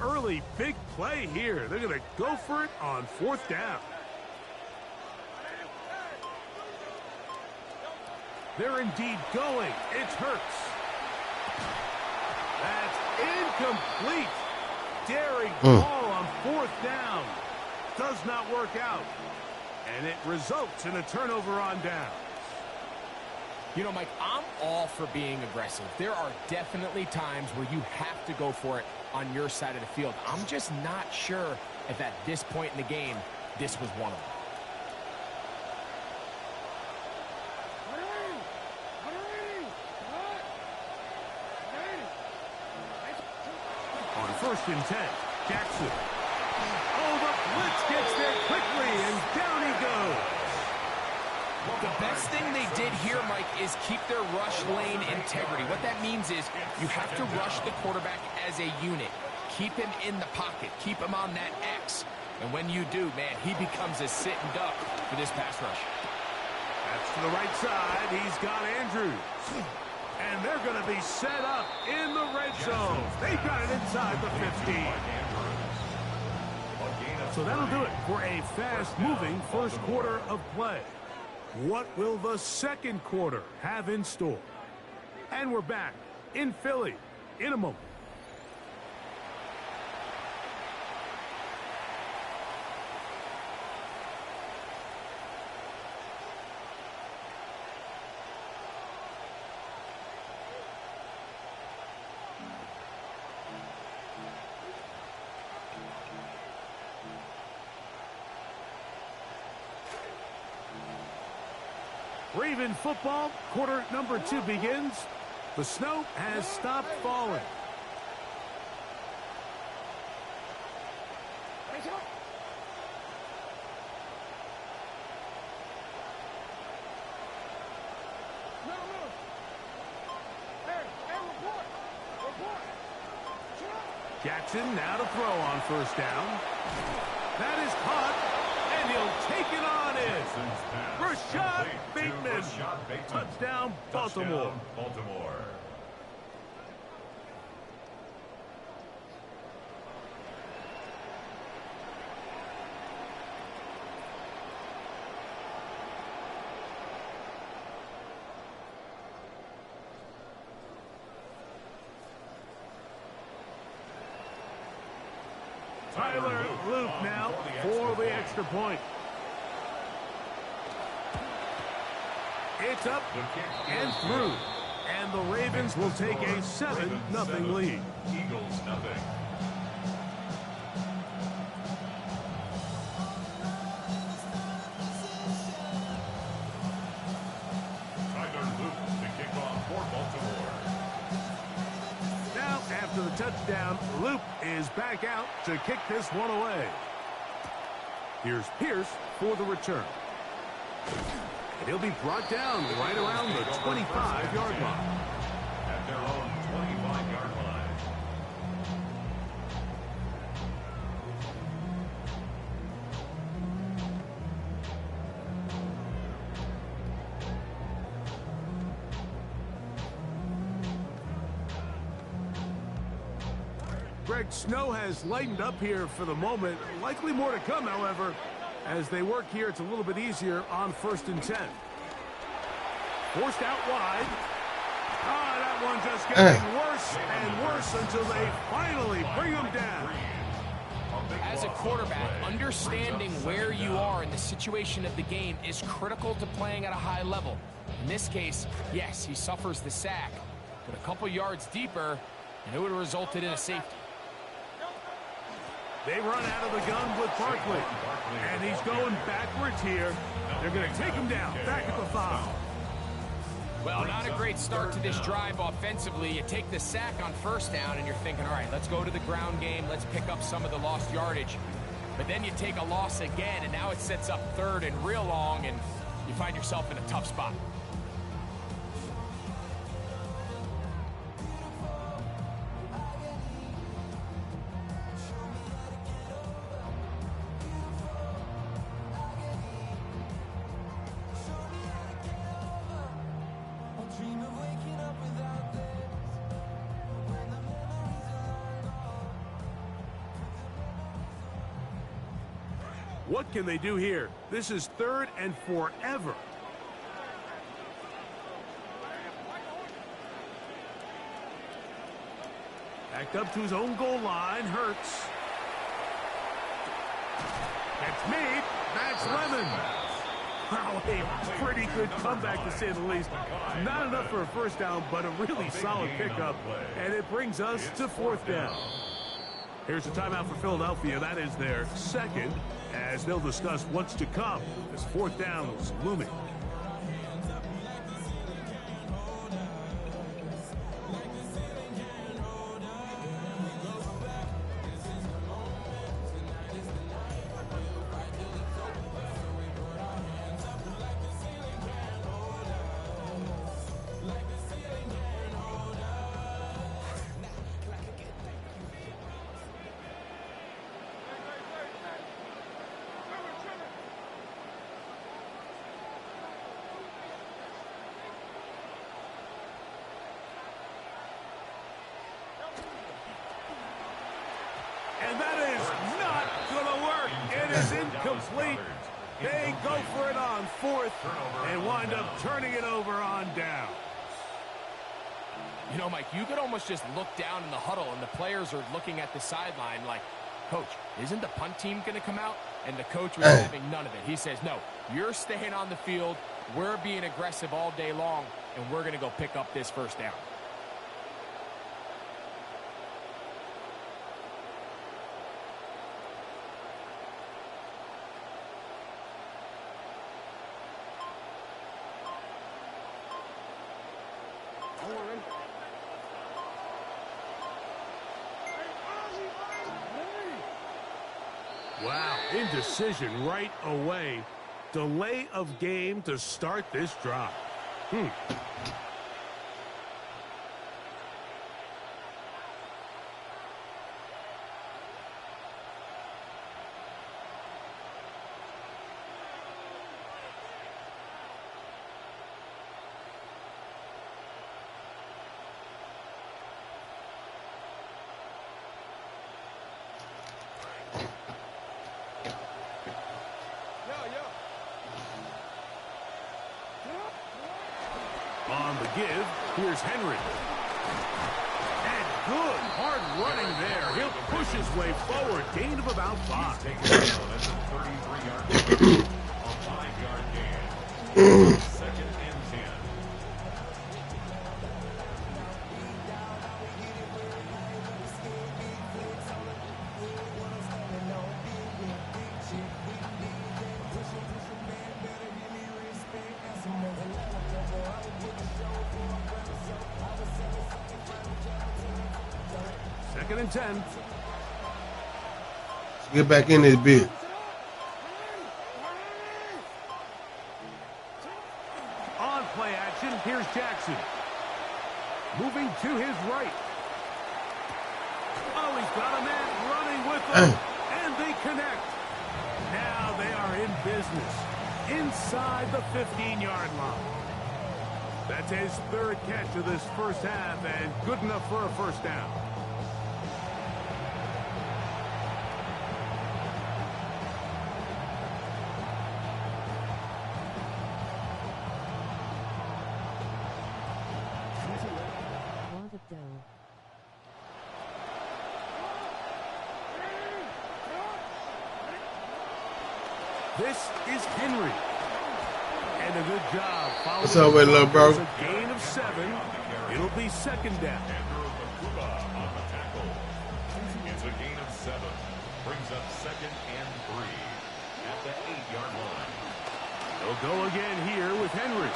Early big play here. They're going to go for it on fourth down. They're indeed going. It's Hurts. That's incomplete. Daring ball on fourth down. Does not work out. And it results in a turnover on down. You know, Mike, I'm all for being aggressive. There are definitely times where you have to go for it on your side of the field. I'm just not sure if at this point in the game, this was one of them. On first and 10, Jackson. Oh, the blitz gets there quickly, and down he goes. The best thing they did here, Mike, is keep their rush lane integrity. What that means is you have to rush the quarterback as a unit. Keep him in the pocket. Keep him on that X. And when you do, man, he becomes a sitting duck for this pass rush. That's to the right side. He's got Andrews. And they're going to be set up in the red zone. They've got it inside the 15. So that'll do it for a fast-moving first quarter of play. What will the second quarter have in store? And we're back in Philly in a moment. Raven football, quarter number 2 begins. The snow has stopped falling. Jackson now to throw on first down. That is caught, and he'll take it on in. Rashad Bateman. Touchdown, Baltimore. Tyler Loop now for the extra point. It's up and through. And the Ravens will take a 7-0 lead. Eagles nothing. Tyler Loop to kick off for Baltimore. Now, after the touchdown, Loop is back out to kick this one away. Here's Pierce for the return. And he'll be brought down right around the 25-yard line. At their own 25-yard line. Greg, snow has lightened up here for the moment. Likely more to come, however. As they work here, it's a little bit easier on 1st and 10. Forced out wide. Ah, that one just getting worse and worse until they finally bring him down. As a quarterback, understanding where you are in the situation of the game is critical to playing at a high level. In this case, yes, he suffers the sack, but a couple yards deeper, and it would have resulted in a safety. They run out of the gun with Barkley, and he's going backwards here. They're going to take him down, back at the 5. Well, not a great start to this drive offensively. You take the sack on 1st down, and you're thinking, all right, let's go to the ground game. Let's pick up some of the lost yardage. But then you take a loss again, and now it sets up 3rd and real long, and you find yourself in a tough spot. What can they do here? This is 3rd and forever. Backed up to his own goal line. Hurts. That's me. That's Lemon. Wow, a pretty good comeback to say the least. Not enough for a 1st down, but a really solid pickup. And it brings us to 4th down. Here's a timeout for Philadelphia. That is their 2nd, as they'll discuss what's to come as 4th down is looming. And that is not going to work. It is incomplete. They go for it on 4th and wind up turning it over on down. You know, Mike, you could almost just look down in the huddle, and the players are looking at the sideline like, Coach, isn't the punt team going to come out? And the coach was having none of it. He says, no, you're staying on the field. We're being aggressive all day long, and we're going to go pick up this 1st down. Wow, indecision right away. Delay of game to start this drive. On the give, here's Henry. And good, hard running there. He'll push his way forward. Gain of about 5. Taking it down at the 33-yard line. A 5-yard gain. 2nd and 10. Second and 10. Let's get back in this bit. Jackson. Moving to his right. Oh, he's got a man running with him. And they connect. Now they are in business inside the 15-yard line. That's his third catch of this first half and good enough for a first down. This is Henry. And a good job. What's up with little bro? A gain of 7. It'll be second down. It's a gain of 7. Brings up 2nd and 3 at the 8-yard line. They'll go again here with Henry.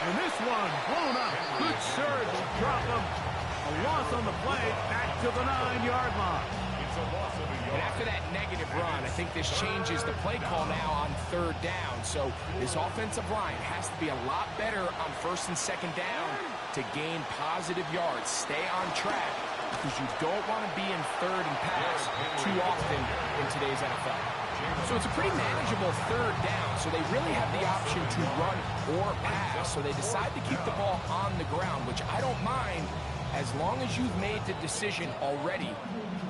And this one blown up. Good surge will drop him. A loss on the play back to the 9-yard line. It's a loss of a yard. And after that negative run, I think this changes the play call now on third down. So this offensive line has to be a lot better on first and second down to gain positive yards. Stay on track because you don't want to be in third and pass too often in today's NFL. So it's a pretty manageable third down. So they really have the option to run or pass. So they decide to keep the ball on the ground, which I don't mind as long as you've made the decision already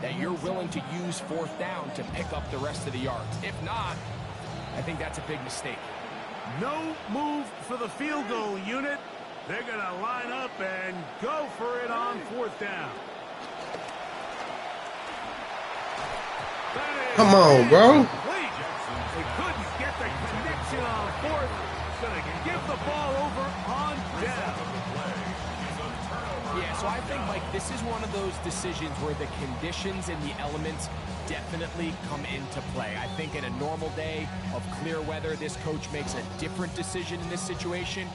that you're willing to use fourth down to pick up the rest of the yards. If not, I think that's a big mistake. No move for the field goal unit. They're going to line up and go for it on fourth down. Come on, bro. They couldn't get the connection on fourth, so they can give the ball over on down. Yeah, so I think, Mike, this is one of those decisions where the conditions and the elements definitely come into play. I think in a normal day of clear weather, this coach makes a different decision in this situation.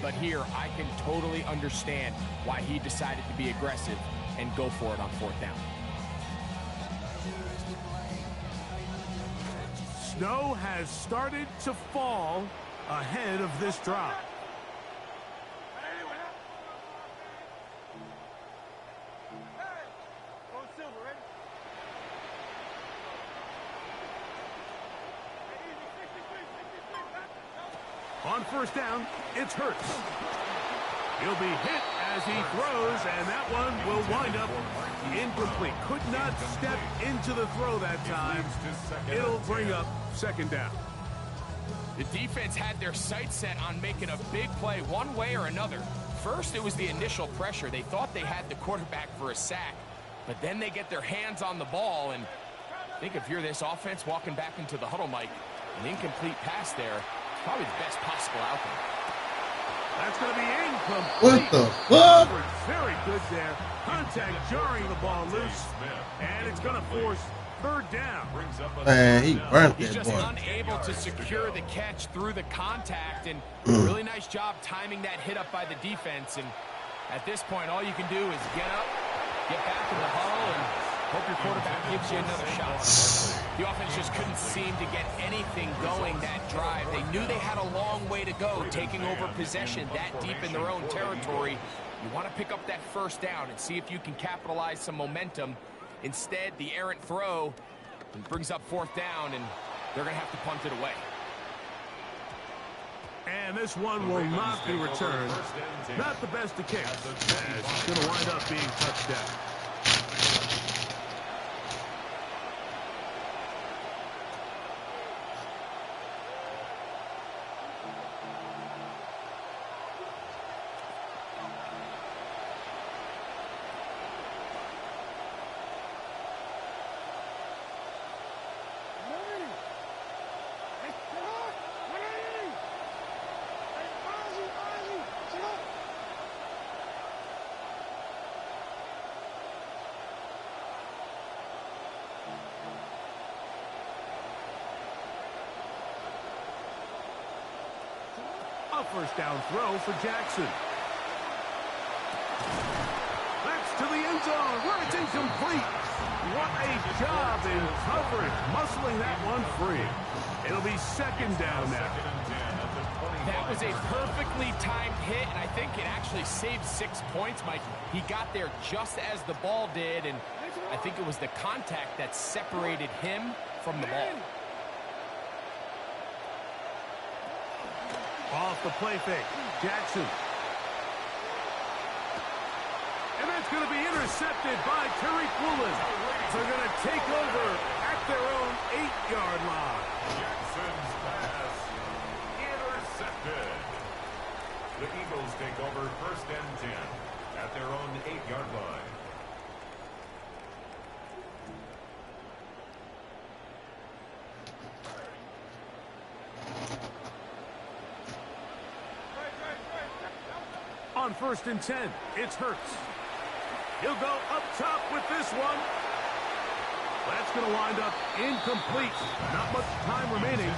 But here, I can totally understand why he decided to be aggressive and go for it on fourth down. Snow has started to fall ahead of this drive. On first down, it's Hurts. He'll be hit as he throws, and that one will wind up incomplete. Could not step into the throw that time. It'll bring up second down. The defense had their sights set on making a big play one way or another. First, it was the initial pressure. They thought they had the quarterback for a sack, but then they get their hands on the ball, and I think if you're this offense walking back into the huddle, Mike, an incomplete pass there, probably the best possible outcome. That's going to be incomplete. What the fuck? Very good there. Contact jarring the ball loose. And it's going to force third down. Man, he burnt He's that just boy. unable to secure the catch through the contact, and really nice job timing that hit up by the defense. And at this point, all you can do is get up, get back in the huddle, and hope your quarterback gives you another shot. The offense just couldn't seem to get anything going that drive. They knew they had a long way to go, taking over possession that deep in their own territory. You want to pick up that first down and see if you can capitalize some momentum. Instead, the errant throw brings up fourth down, and they're going to have to punt it away. And this one will not be returned. Not the best of kicks, as it's going to wind up being touchdown. A first down throw for Jackson. That's to the end zone where it's incomplete. What a job in coverage, muscling that one free. It'll be second down now. That was a perfectly timed hit, and I think it actually saved 6 points, Mike. He got there just as the ball did, and I think it was the contact that separated him from the ball. Off the play fake. Jackson. And that's going to be intercepted by Tariq Woolen. They're going to take over at their own 8-yard line. Jackson's pass intercepted. The Eagles take over 1st and 10 at their own 8-yard line. On 1st and 10, it's Hurts. He'll go up top with this one. That's going to wind up incomplete. Not much time remaining.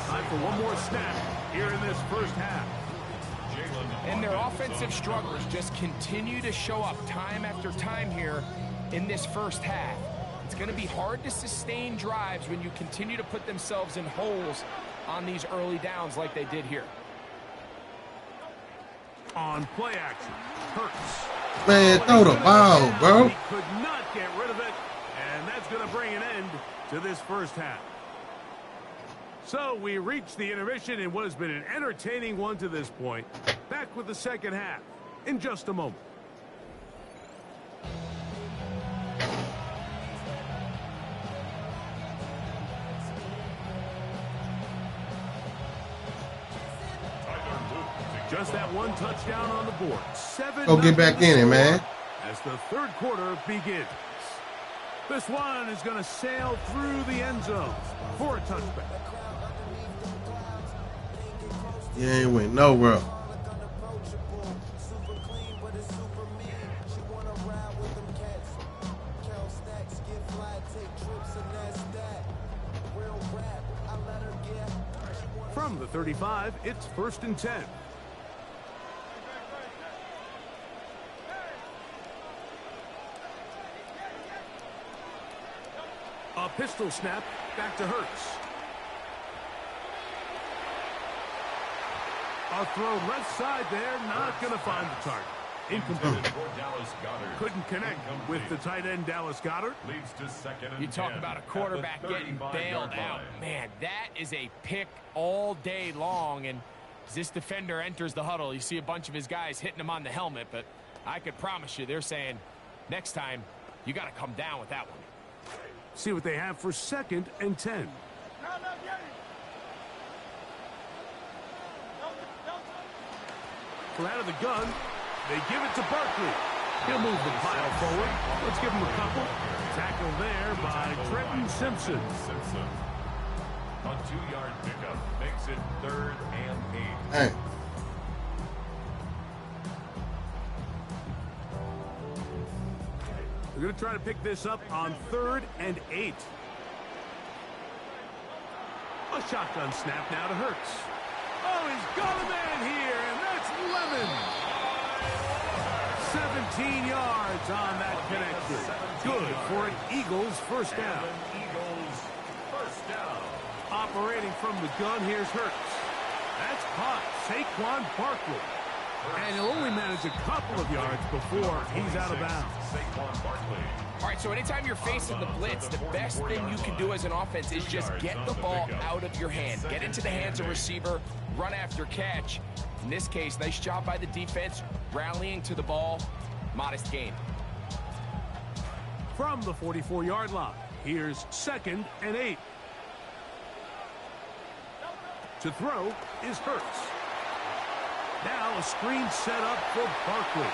Time for one more snap here in this first half. And their offensive strugglers just continue to show up time after time here in this first half. It's going to be hard to sustain drives when you continue to put themselves in holes on these early downs like they did here. On play action, Hurts. Man, throw the ball, bro. He could not get rid of it, and that's going to bring an end to this first half. So we reach the intermission in what has been an entertaining one to this point. Back with the second half in just a moment. Just that one touchdown on the board. 7-0. Go get back in it, man. As the third quarter begins. This one is going to sail through the end zone for a touchback. You ain't went nowhere. From the 35, it's 1st and 10. A pistol snap back to Hurts. A throw left side there, not going to find the target. Incomplete. Couldn't connect with the tight end, Dallas Goedert. Leads to 2nd and You talk 10 about a at quarterback the getting 35-yard bailed line. out. Man, that is a pick all day long. And as this defender enters the huddle, you see a bunch of his guys hitting him on the helmet. But I could promise you they're saying, next time, you got to come down with that one. See what they have for 2nd and 10. From out of the gun, they give it to Barkley. He'll move the pile forward. Let's give him a couple. Tackle there by Trenton Simpson. Simpson. A 2-yard pickup makes it 3rd and 8. Hey. We're going to try to pick this up on 3rd and 8. A shotgun snap now to Hurts. Oh, he's got a man here, and that's Lemon. 17 yards on that connection. Good for an Eagles first down. Eagles first down. Operating from the gun, here's Hurts. That's caught. Saquon Barkley. And he'll only manage a couple of yards before he's out of bounds. Saquon Barkley. All right, so anytime you're facing the blitz, the best thing you can do as an offense is just get the ball out of your hand. Get into the hands of receiver, run after catch. In this case, nice job by the defense, rallying to the ball. Modest gain. From the 44-yard line, here's 2nd and 8. To throw is Hurts. Now a screen set up for Barkley.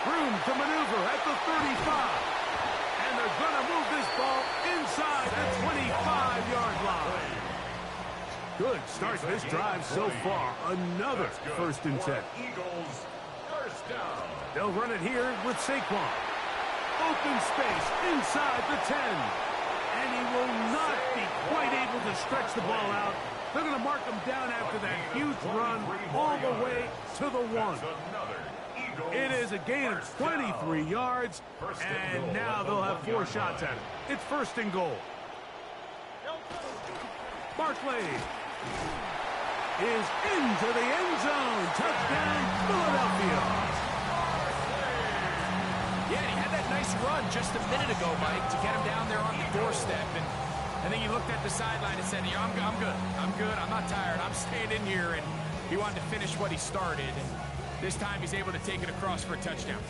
Room to maneuver at the 35. And they're going to move this ball inside the 25-yard line. Good start to this drive so far. Another 1st and 10. Eagles first down. They'll run it here with Saquon. Open space inside the 10. And he will not be quite able to stretch the ball out. They're going to mark him down after that huge run all the way to the 1. It is a gain of 23 yards, and now they'll have 4 shots at it. It's 1st and goal. Barkley. is into the end zone. Touchdown, Philadelphia. Yeah, and he had that nice run just a minute ago, Mike, to get him down there on the doorstep. And I think he looked at the sideline and said, yeah, I'm good. I'm good. I'm not tired. I'm staying in here. And he wanted to finish what he started. And this time he's able to take it across for a touchdown.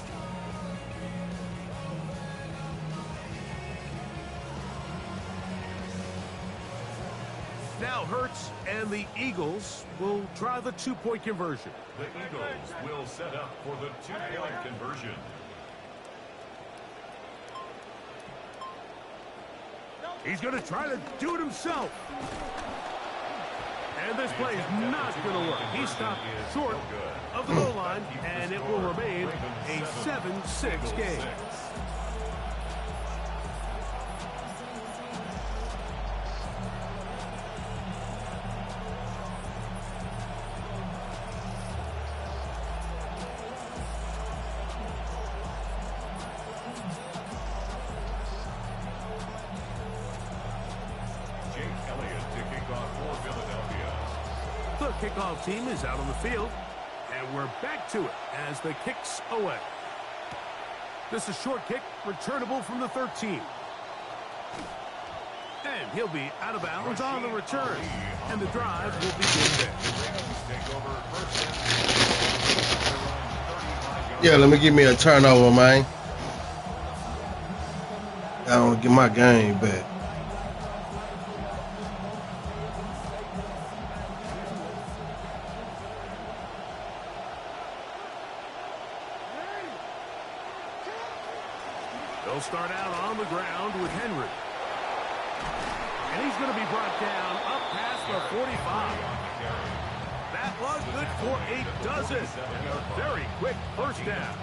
Now Hurts and the Eagles will try the two-point conversion. The Eagles will set up for the two-point conversion. He's going to try to do it himself. And this play is not going to work. He stopped short of the goal line, and it will remain a 7-6 game. The kickoff team is out on the field, and we're back to it as the kick's away. This is a short kick, returnable from the 13. And he'll be out of bounds on the return, and the drive will begin there. Yeah, let me give me a turnover, man. I want to get my game back. They'll start out on the ground with Henry. And he's going to be brought down up past the 45. That was good for a dozen. And a very quick first down.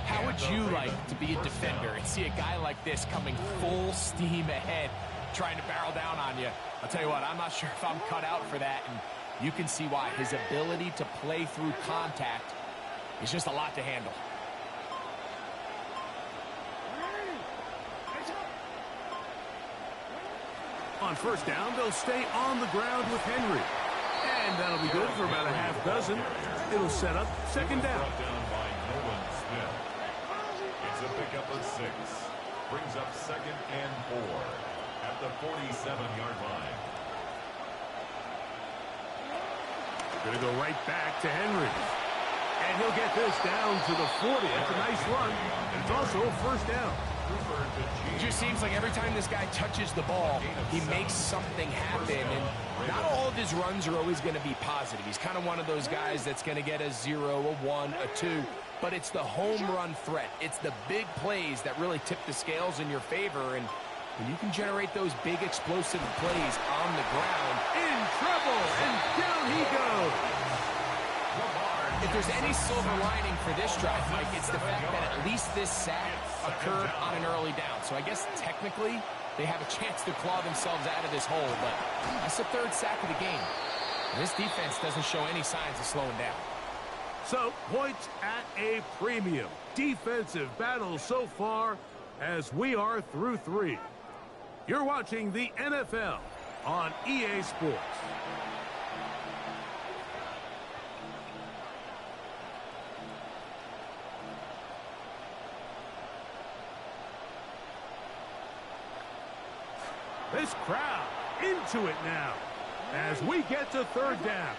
How would you like to be a defender and see a guy like this coming full steam ahead, trying to barrel down on you? I'll tell you what, I'm not sure if I'm cut out for that, and you can see why. His ability to play through contact is just a lot to handle. On first down, they'll stay on the ground with Henry. And that'll be good for about a half dozen. It'll set up second down. It's a pickup of 6. Brings up 2nd and 4 at the 47-yard line. We're going to go right back to Henry. And he'll get this down to the 40. That's a nice run. It's also a first down. It just seems like every time this guy touches the ball, he makes something happen. And not all of his runs are always going to be positive. He's kind of one of those guys that's going to get a 0, a 1, a 2. But it's the home run threat. It's the big plays that really tip the scales in your favor. And when you can generate those big explosive plays on the ground, in trouble, and down he goes. If there's any silver lining for this drive, Mike, it's the fact that at least this sack occurred on an early down. So I guess technically they have a chance to claw themselves out of this hole, but that's the 3rd sack of the game. And this defense doesn't show any signs of slowing down. So, points at a premium. Defensive battle so far as we are through 3. You're watching the NFL on EA Sports. This crowd into it now as we get to 3rd down.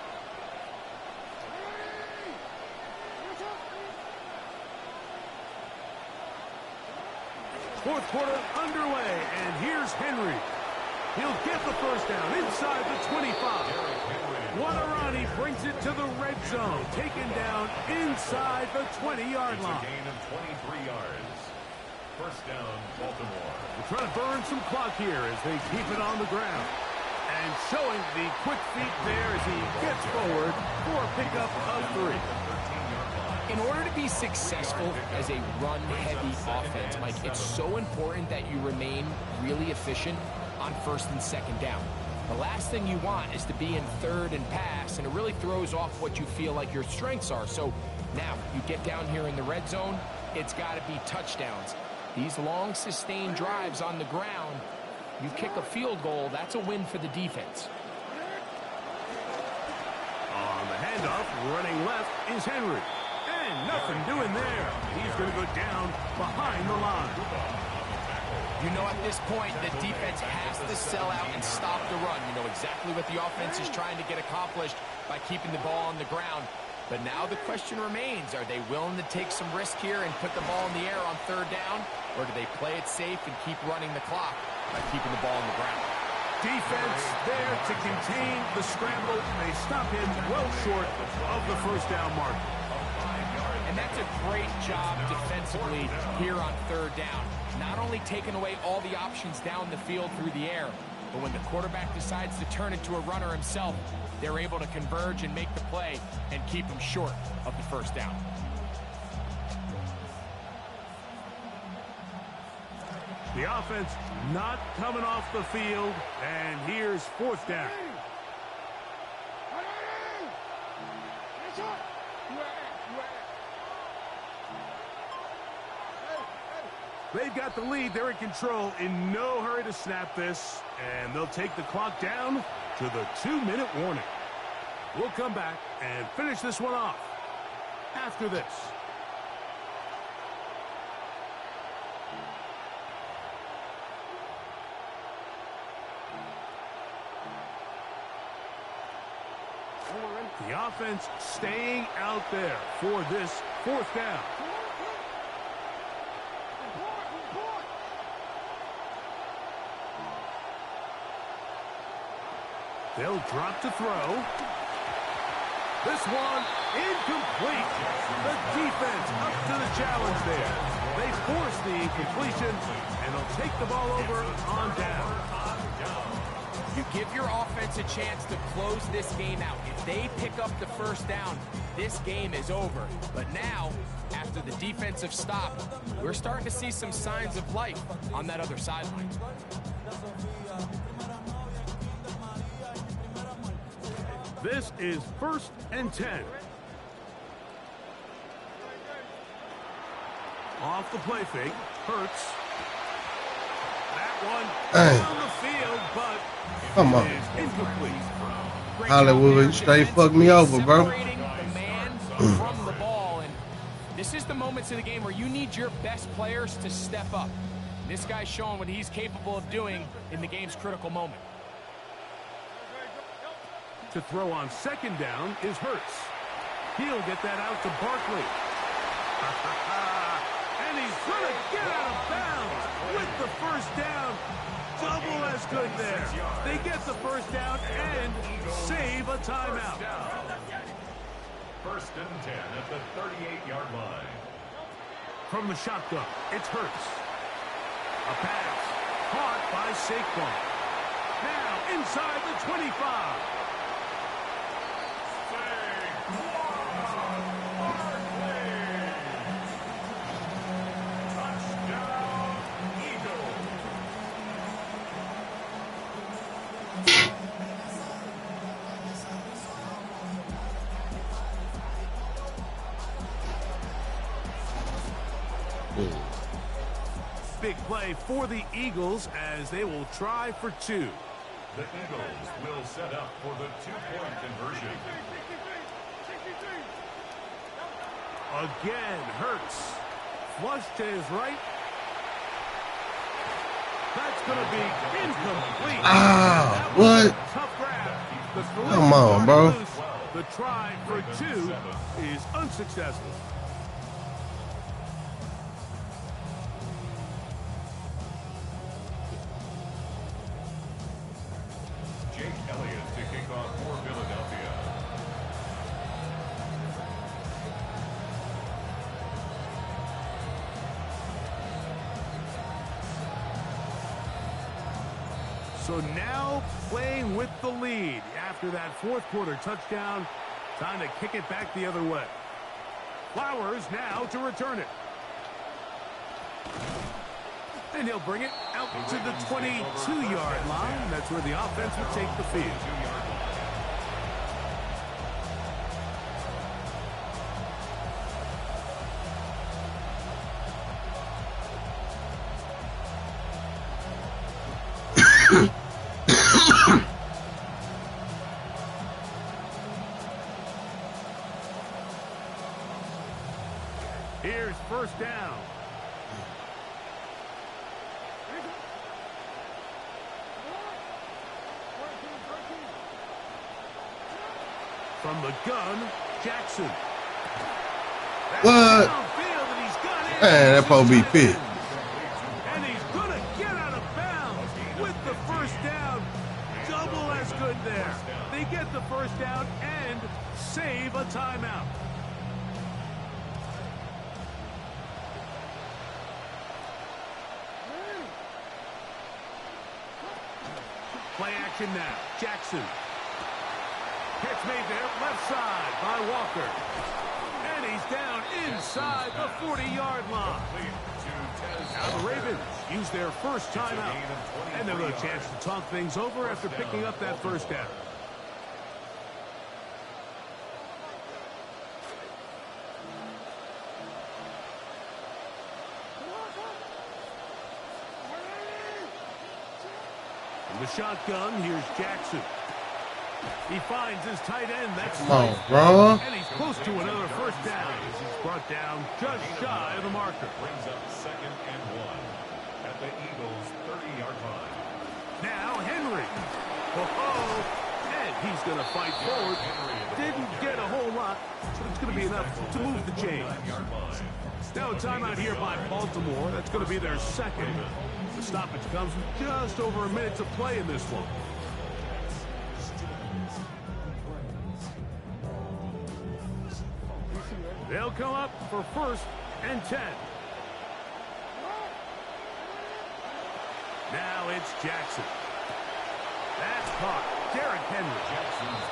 Fourth quarter underway, and here's Henry. He'll get the first down inside the 25. Guarani brings it to the red zone, taken down inside the 20-yard line. It's a gain of 23 yards. First down, Baltimore. They're trying to burn some clock here as they keep it on the ground. And showing the quick feet there as he gets forward for a pickup of 3. In order to be successful as a run-heavy offense, Mike, it's so important that you remain really efficient on 1st and 2nd down. The last thing you want is to be in 3rd and pass, and it really throws off what you feel like your strengths are. So now you get down here in the red zone, it's got to be touchdowns. These long, sustained drives on the ground, you kick a field goal, that's a win for the defense. On the handoff, running left is Henry. And nothing doing there. He's going to go down behind the line. You know, at this point, the defense has to sell out and stop the run. You know exactly what the offense is trying to get accomplished by keeping the ball on the ground. But now the question remains, are they willing to take some risk here and put the ball in the air on third down? Or do they play it safe and keep running the clock by keeping the ball on the ground? Defense there to contain the scramble. They stop him well short of the first down mark. And that's a great job defensively here on third down. Not only taking away all the options down the field through the air, but when the quarterback decides to turn into a runner himself, they're able to converge and make the play and keep him short of the first down. The offense not coming off the field, and here's fourth down. They've got the lead. They're in control. In no hurry to snap this. And they'll take the clock down to the 2-minute warning. We'll come back and finish this one off after this. The offense staying out there for this fourth down. They'll drop to throw. This one incomplete. The defense up to the challenge there. They force the incompletion, and they'll take the ball over on down. You give your offense a chance to close this game out. If they pick up the first down, this game is over. But now, after the defensive stop, we're starting to see some signs of life on that other sideline. This is 1st and 10. Off the play fake. Hurts. That one down the field, but come on. is incomplete. Hollywood, you straight fucked me over, bro. Separating the man from the ball, and this is the moments of the game where you need your best players to step up. This guy's showing what he's capable of doing in the game's critical moment. To throw on second down is Hurts. He'll get that out to Barkley. And he's going to get out of bounds with the first down. Double as good there. They get the first down and save a timeout. 1st and 10 at the 38-yard line. From the shotgun, it's Hurts. A pass caught by Saquon. Now inside the 25. Big play for the Eagles as they will try for 2. The Eagles will set up for the 2-point conversion. Again, Hurts. Flush to his right. That's going to be incomplete. Ah, what? Tough grab. Come on, bro. The try for 2 is unsuccessful. Jake Elliott to kick off for Philadelphia. So now playing with the lead after that fourth quarter touchdown. Time to kick it back the other way. Flowers now to return it. And he'll bring it out to the 22-yard line. That's where the offense will take the field. first down. From the gun, Jackson. What? Man, that supposed to be picked. And he's going to get out of bounds with the first down. Double as good there. They get the first down and save a timeout. Play action now. Jackson. Catch made there, left side by Walker. And he's down inside the 40-yard line. Now the Ravens use their first timeout. And they'll have a chance to talk things over after picking up that first down. In the shotgun, here's Jackson. He finds his tight end. That's come on, bro. And he's close to another first down as he's brought down just shy of the marker. Brings up 2nd and 1 at the Eagles' 30-yard line. Now Henry. Oh, and he's going to fight forward. Didn't get a whole lot, but it's going to be enough to move the chains. Now a timeout here by Baltimore. That's going to be their second. The stoppage comes with just over a minute to play in this one. They'll come up for 1st and 10. Now it's Jackson. That's caught. Derrick Henry.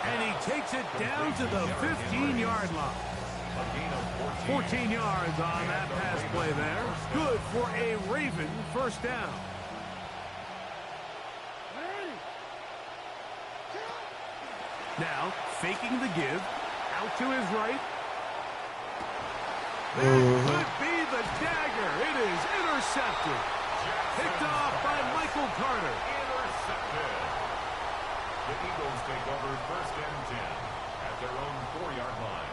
And he takes it down to the 15-yard line. 14 yards on that pass play there. Good for a Raven first down. Now, faking the give. Out to his right. That could be the dagger. It is intercepted. Picked off by Michael Carter. Intercepted. The Eagles take over 1st and 10 at their own 4-yard line.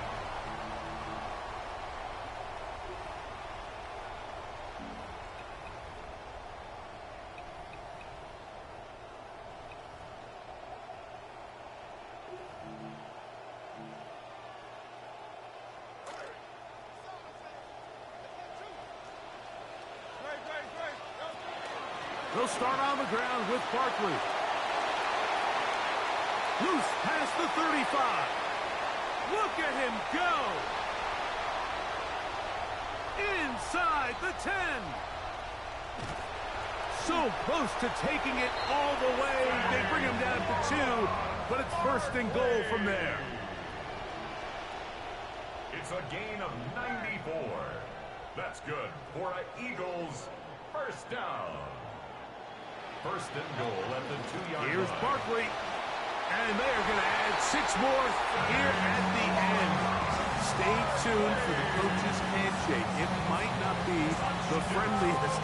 They'll start on the ground with Barkley. Loose past the 35. Look at him go. Inside the 10. So close to taking it all the way. They bring him down to 2, but it's 1st and goal from there. It's a gain of 94. That's good for an Eagles first down. 1st and goal at the 2-yard line. Here's Barkley. And they are going to add 6 more here at the end. Stay tuned for the coach's handshake. It might not be the friendliest.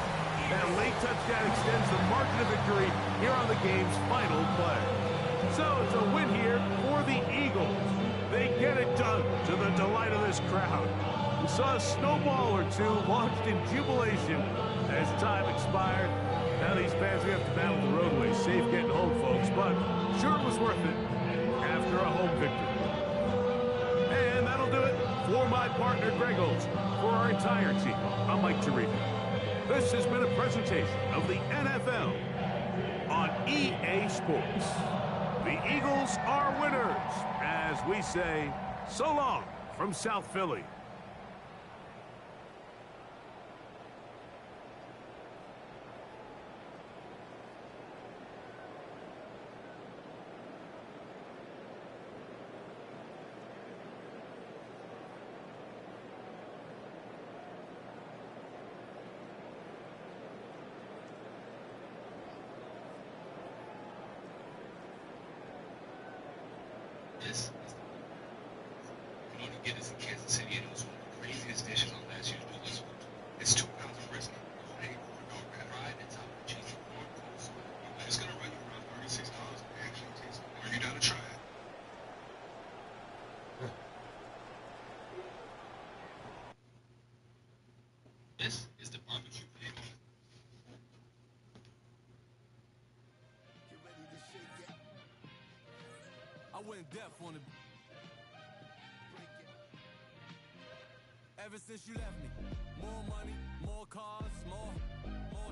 That late touchdown extends the margin of victory here on the game's final play. So it's a win here for the Eagles. They get it done to the delight of this crowd. We saw a snowball or two launched in jubilation as time expired. Now these fans, we have to battle the roadway. Safe getting home, folks, but sure it was worth it after a home victory. And that'll do it for my partner, Greg Olson. For our entire team, I'm Mike Tirico. This has been a presentation of the NFL on EA Sports. The Eagles are winners, as we say, so long from South Philly. This can only get us in Kansas City, and it was one of the craziest dishes on last year's Bulls. It's 2 pounds of brisket, hey, fried and topped with cheesy corn coleslaw. It's gonna run you around $36 and actually taste good. Are you down to try it? went deaf on it. Ever since you left me, more money, more cars, more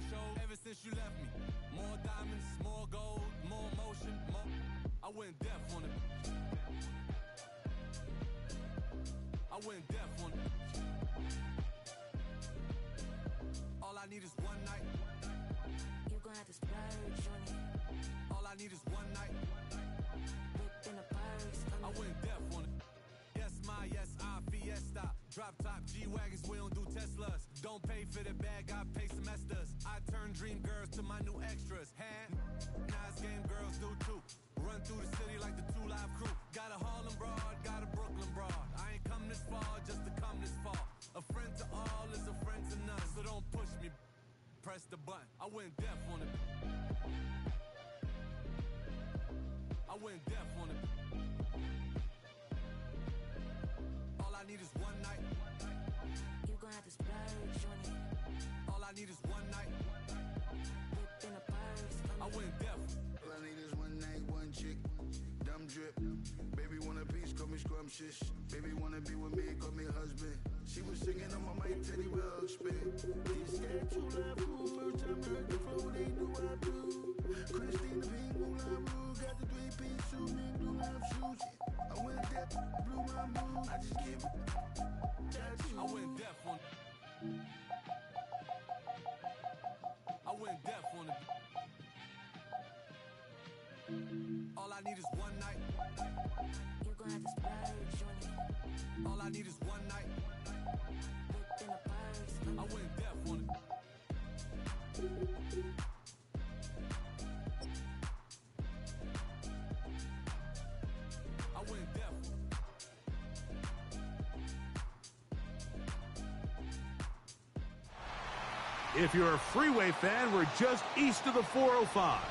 shows. Ever since you left me, more diamonds, more gold, more motion, more. I went deaf on it. I went deaf on it. All I need is one night. You gon' have to splurge on it. All I need is one night. Whip in a purse. I went deaf on it. Yes, my, yes, I, Fiesta. Drop top G-Wagons, we don't do Teslas. Don't pay for the bag, I pay semesters. I turn dream girls to my new extras. Hand, nice game girls do too. Run through the city like the 2 Live Crew. Got a Harlem broad, got a Brooklyn broad. I ain't come this far just to come this far. A friend to all is a friend to none. So don't push me, press the button. I went deaf on it. I went deaf on it. All I need is one night. You gon' have to splurge on it. All I need is one night. Whip in a purse. I went deaf. All I need is one night, one chick, dumb drip. Baby want a piece, call me scrumptious. Baby wanna be with me, call me husband. She was singing on my mic, Teddy Wilkes spit. This that true love, cool. First time heard the flow, they knew I blew. Christina Pink, Moulin Rouge, got the 3-piece suit, and blue love shoes. I went deaf, blew my mood. I just give it. I went deaf on it. I went deaf on it. All I need is one night. You gon' have to splurge on it. All I need is one night. Whip in a purse. I went deaf on it. I went deaf. If you're a freeway fan, we're just east of the 405.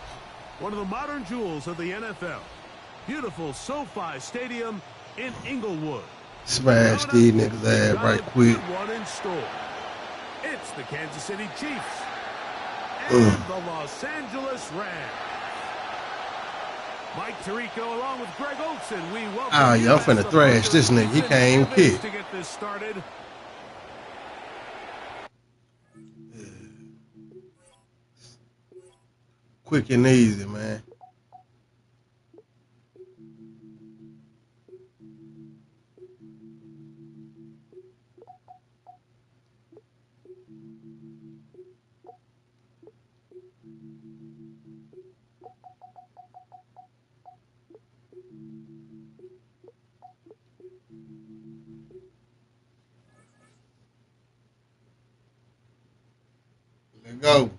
One of the modern jewels of the NFL. Beautiful SoFi Stadium in Inglewood. Smash these niggas ass right quick. One in store. It's the Kansas City Chiefs and the Los Angeles Rams. Mike Tirico along with Greg Olson. We welcome Oh, yeah, I'm finna thrash this nigga. He can't even kick. to get this started. Quick and easy, man. Let's go.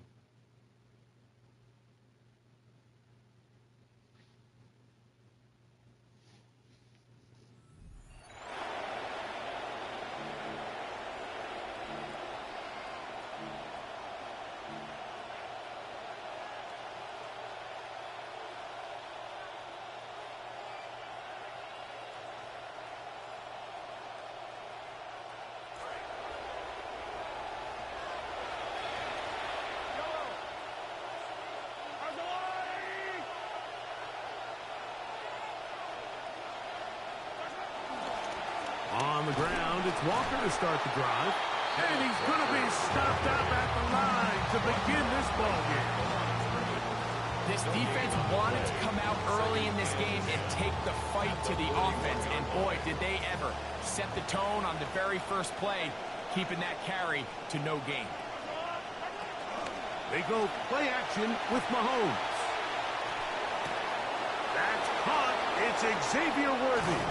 On the ground, it's Walker to start the drive. And he's going to be stopped up at the line to begin this ballgame. This defense wanted to come out early in this game and take the fight to the offense. And boy, did they ever set the tone on the very first play, keeping that carry to no gain. They go play action with Mahomes. That's caught. It's Xavier Worthy.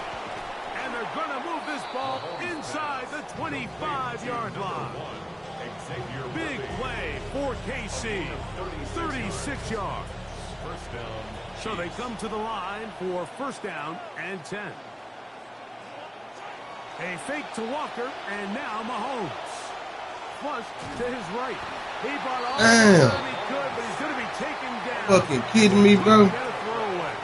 And they're going to move this ball inside the 25-yard line. Big play for KC. 36 yards. So they come to the line for first down and 10. A fake to Walker, and now Mahomes. Flush to his right. He brought all the time he could, but he's going to be taken down. Fucking kidding me, bro? Get a throwaway.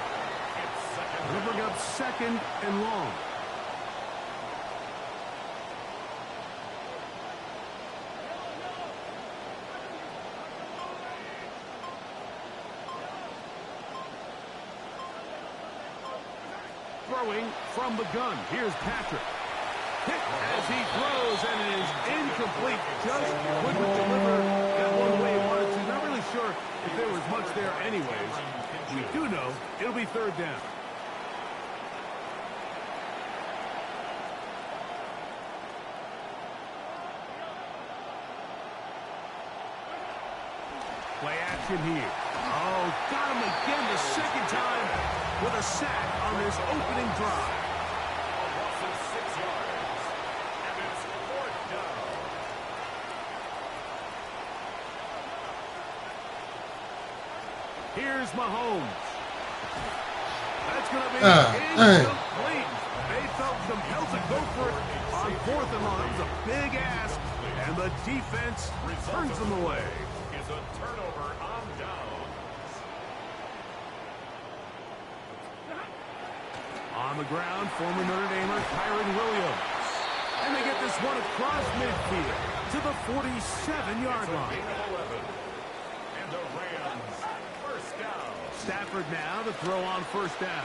They'll bring up second and long. throwing from the gun. Here's Patrick. Hit as he throws, and it is incomplete. Just couldn't deliver that one the way he wanted to. Not really sure if there was much there anyways. We do know it'll be third down. Play action here. Oh, got him again the second time with a sack on this opening drive. A loss of 6 yards. And it's fourth down. Here's Mahomes. That's going to be incomplete. They felt compelled to go for it on fourth and long. It was a big ask, and the defense turns them away. Is a turnover on downs. On the ground, former Notre Damer Kyron Williams. And they get this one across midfield to the 47-yard line. Gain of 11. And the Rams, first down. Stafford now to throw on first down.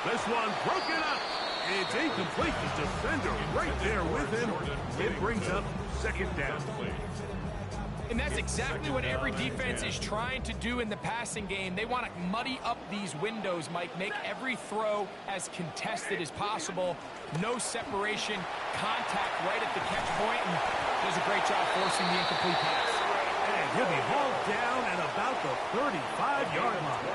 This one broken up. It's incomplete. The defender right there with him. It brings up second down. And that's exactly what every defense is trying to do in the passing game. They want to muddy up these windows, Mike, make every throw as contested as possible. No separation, contact right at the catch point, and does a great job forcing the incomplete pass. And he'll be hauled down at about the 35-yard line.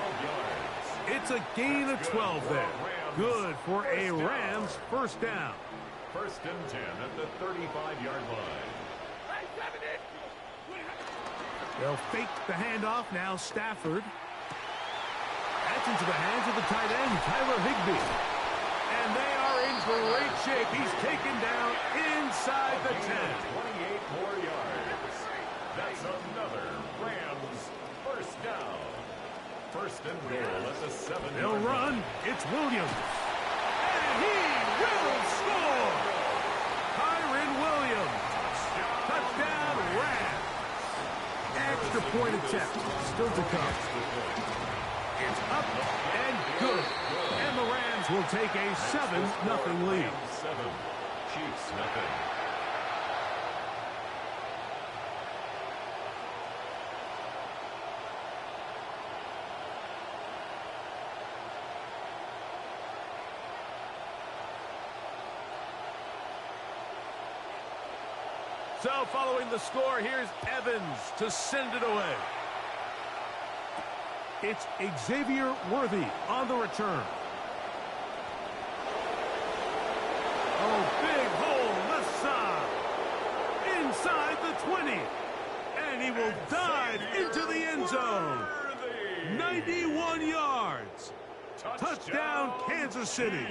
It's a gain of 12 there. Good for a Rams first down. First and 10 at the 35-yard line. They'll fake the handoff now. Stafford. That's into the hands of the tight end, Tyler Higbee. And they are in great shape. He's taken down inside the 10. 28 more yards. That's another Rams first down. First and goal at the 7. They'll run. It's Williams. And he will score. Kyron Williams. Touchdown, Rams. Extra point attempt still to come. It's up and good. And the Rams will take a 7-0 lead. 7. Chiefs nothing. So following the score, here's Evans to send it away. It's Xavier Worthy on the return. Oh, big hole left side. Inside the 20. And he will dive into the end zone. 91 yards. Touchdown, Kansas City.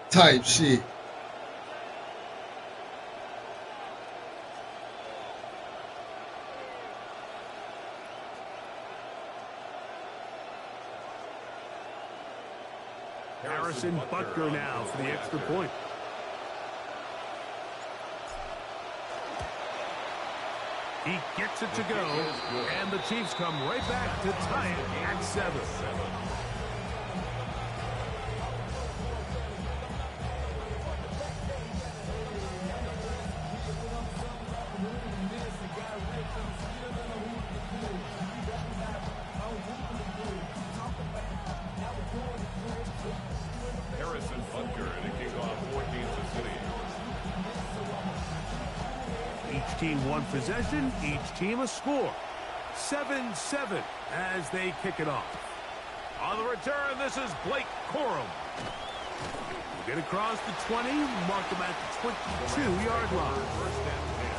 Type shit. Harrison Butker now for the extra point. He gets it to go, and the Chiefs come right back to tie it at 7. Harrison Butker to kick off for Kansas City. Each team one possession, each team a score. 7-7 as they kick it off. On the return, this is Blake Corum. We'll get across the 20, mark them at the 22-yard line. First and 10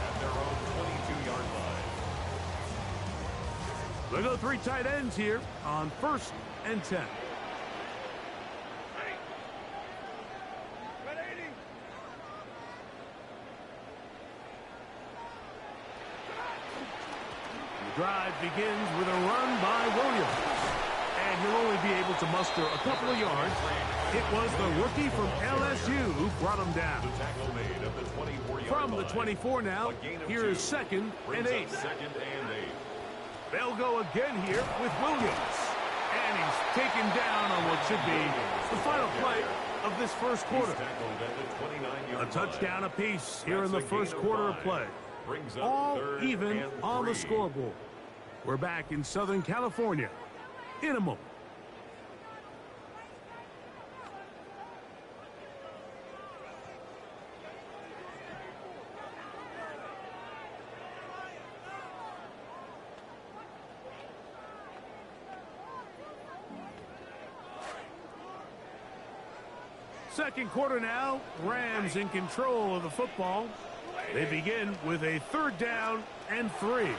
at their own 22-yard line. We'll go 3 tight ends here on first and 10. Drive begins with a run by Williams. And he'll only be able to muster a couple of yards. It was the rookie from LSU who brought him down. The tackle made at the 24-yard From line. the 24 now, here is 2nd and 8. Second and 8. They'll go again here with Williams. And he's taken down on what should be the final play of this first quarter. A touchdown apiece here in the first quarter of play. All even on the scoreboard. We're back in Southern California in a moment. Second quarter now, Rams in control of the football. They begin with a 3rd down and 3. And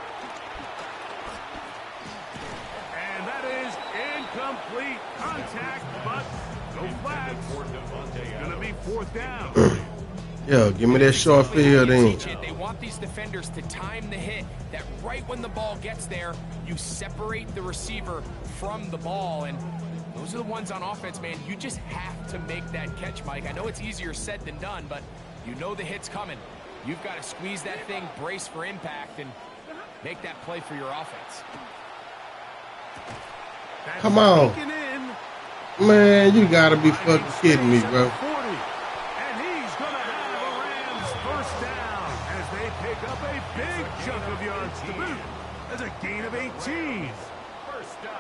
that is incomplete contact, but no flags. It's going to be 4th down. Yo, give me that short field in. They want these defenders to time the hit, that right when the ball gets there, you separate the receiver from the ball. And those are the ones on offense, man. You just have to make that catch, Mike. I know it's easier said than done, but you know the hit's coming. You've got to squeeze that thing, brace for impact, and make that play for your offense. Come on. Man, you got to be fucking kidding me, bro. And he's going to have a Rams first down as they pick up a big chunk of yards to boot. As a gain of 18. First down.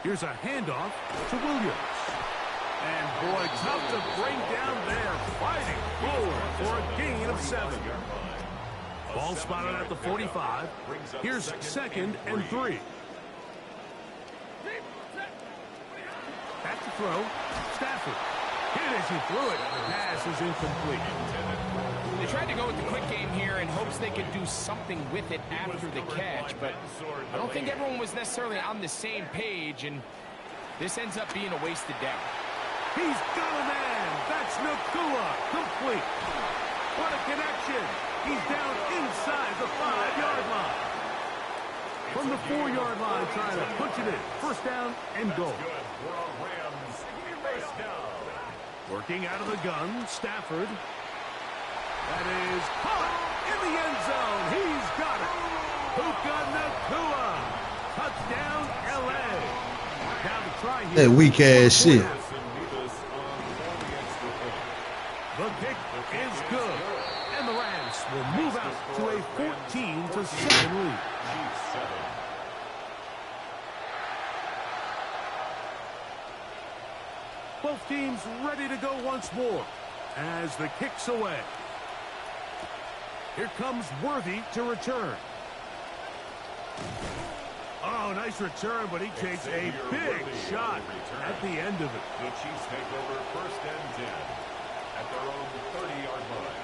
Here's a handoff to Williams. And boy, tough to bring down there. Fighting forward for a gain of 7. Ball spotted at the 45. Here's 2nd and 3. Back to throw. Stafford. Hit as he threw it. The pass is incomplete. They tried to go with the quick game here in hopes they could do something with it after the catch, but I don't think everyone was necessarily on the same page, and this ends up being a wasted down. He's got a man. That's Nakua. Complete. What a connection. He's down inside the 5-yard line. From the 4-yard line, trying to punch it in. First down and goal. Working out of the gun, Stafford. That is caught in the end zone. He's got it. Puka Nakua. Touchdown, L.A. Now to try here. That weak ass shit. The kick is good. And the Rams will move out to a 14-7 lead. Both teams ready to go once more as the kick's away. Here comes Worthy to return. Oh, nice return, but he takes a big shot at the end of it. The Chiefs take over 1st and 10 at their own 30-yard line.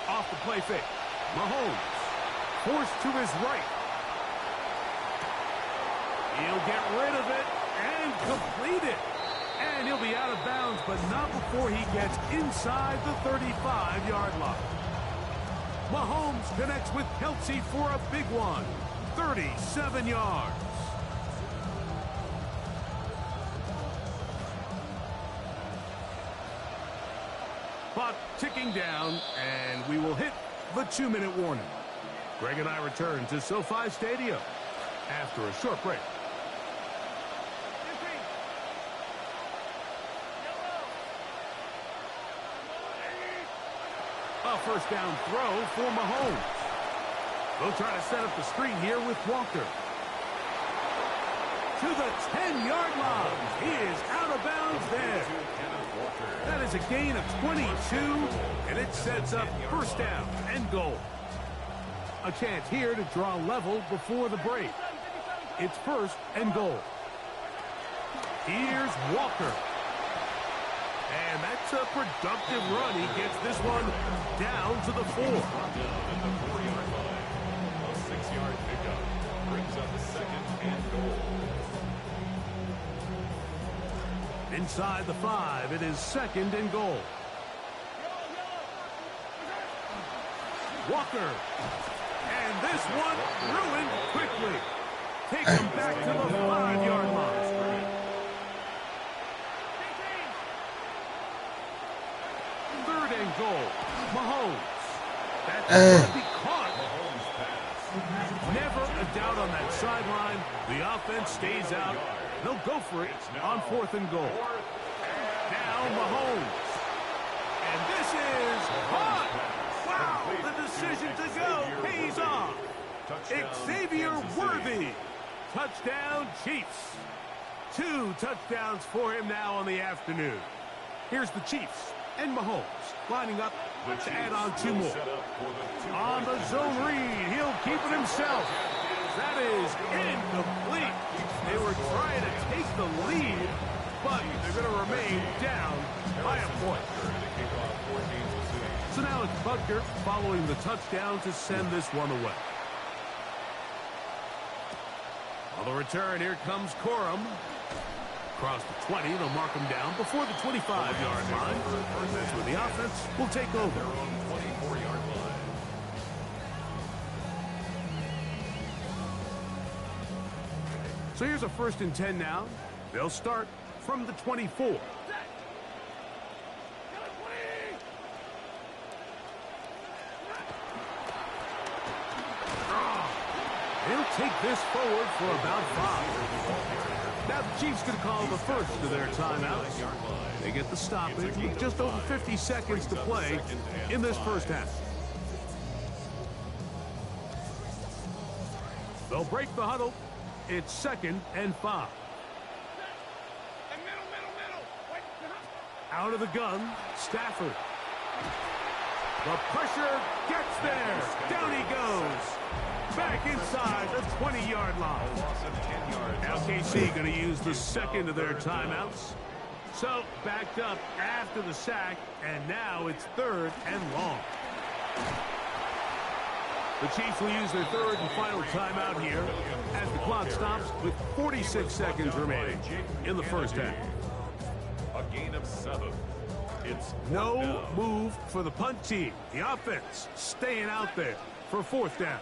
Off the play fake. Mahomes forced to his right. He'll get rid of it and complete it. And he'll be out of bounds, but not before he gets inside the 35-yard line. Mahomes connects with Kelsey for a big one. 37 yards. Clock ticking down, and we will hit the 2-minute warning. Greg and I return to SoFi Stadium after a short break. A first down throw for Mahomes. They'll try to set up the screen here with Walker. To the 10-yard line. He is out of bounds there. That is a gain of 22, and it sets up first down and goal. A chance here to draw level before the break. It's 1st and goal. Here's Walker. And that's a productive run. He gets this one down to the 4. A 6-yard pickup brings up 2nd and goal. Inside the 5, it is 2nd and goal. Walker. And this one ruined quickly. Take him back to the 5-yard line. 3rd and goal. Mahomes. That's going to be caught. Never a doubt on that sideline. The offense stays out. They'll go for it on 4th and goal. Now Mahomes. And this is caught. Wow, the decision to go pays off. Xavier Worthy. Touchdown, Chiefs. 2 touchdowns for him now on the afternoon. Here's the Chiefs and Mahomes lining up to add on 2 more. On the zone read, he'll keep it himself. That is incomplete. They were trying to take the lead, but they're going to remain down by a point. So now it's Butker following the touchdown to send this one away. On the return, here comes Corum. Across the 20, they'll mark him down before the 25-yard line. That's where the offense will take over. Their own 24-yard line. So here's a 1st and 10 now. They'll start from the 24. He'll take this forward for about 5. Now the Chiefs going to call the first of their timeouts. They get the stoppage with just over 50 seconds to play in this first half. They'll break the huddle. It's 2nd and 5. Out of the gun, Stafford. The pressure gets there. Down he goes. Back inside the 20-yard line. Now KC going to use the 2nd of their timeouts. So backed up after the sack, and now it's 3rd and long. The Chiefs will use their 3rd and final timeout here as the clock stops with 46 seconds remaining in the first half. A gain of 7. It's No move for the punt team. The offense staying out there for 4th down.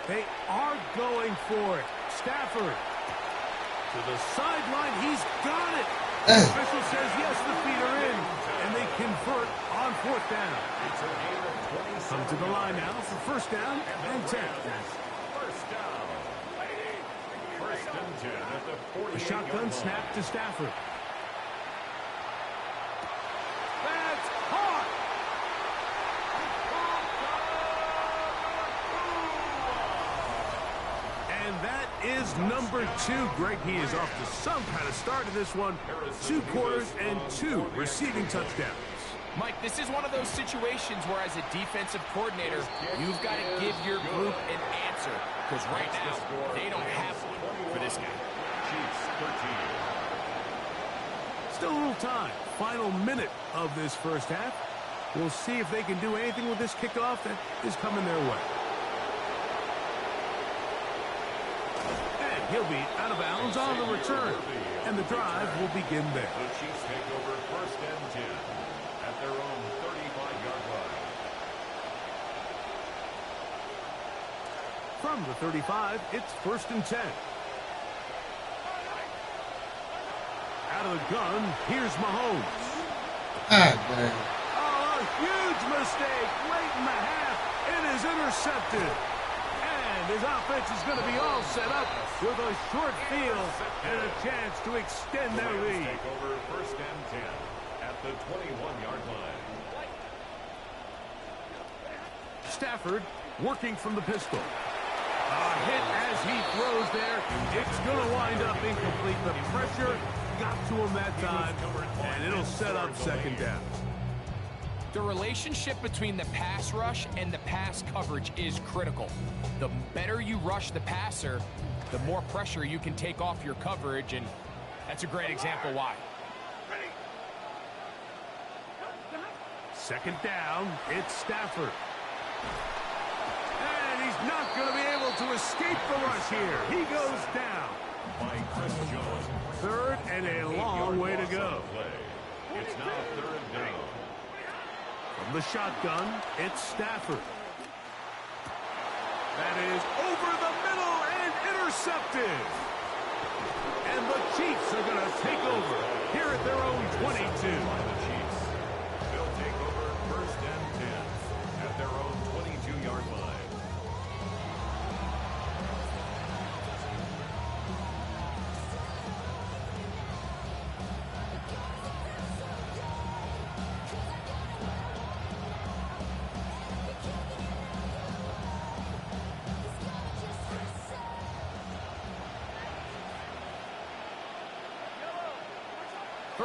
They are going for it. Stafford to the sideline. He's got it. The official says yes, the feet are in, and they convert on 4th down. Come to the line now for 1st down and 10. First down. 1st and 10 at the 48. A shotgun snap to Stafford. That's caught. And that is number 2. Greg, he is off to some kind of start in this one. 2 quarters and 2 receiving touchdowns. Mike, this is one of those situations where as a defensive coordinator, you've got to give your group an answer. Because right now, they don't have one for this guy. Chiefs 13. Still a little time. Final minute of this first half. We'll see if they can do anything with this kickoff that is coming their way. And he'll be out of bounds on the return. And the drive will begin there. The Chiefs take over 1st and 10 at their own 35-yard line. From the 35, it's 1st and 10. Out of the gun, here's Mahomes. Dang. Oh, a huge mistake late in the half. It is intercepted. And his offense is going to be all set up with a short field and a chance to extend their lead. Take over 1st and 10 at the 21-yard line. Stafford working from the pistol. A hit as he throws there. It's going to wind up incomplete. The pressure got to him that time, and it'll set up 2nd down. The relationship between the pass rush and the pass coverage is critical. The better you rush the passer, the more pressure you can take off your coverage, and that's a great example why. 2nd down, it's Stafford. And he's not going to be able to escape the rush here. He goes down. By Chris Jones. 3rd and a long way to go. It's now 3rd down. From the shotgun, it's Stafford. That is over the middle and intercepted. And the Chiefs are going to take over here at their own 22. The Chiefs. They'll take over 1st and 10 at their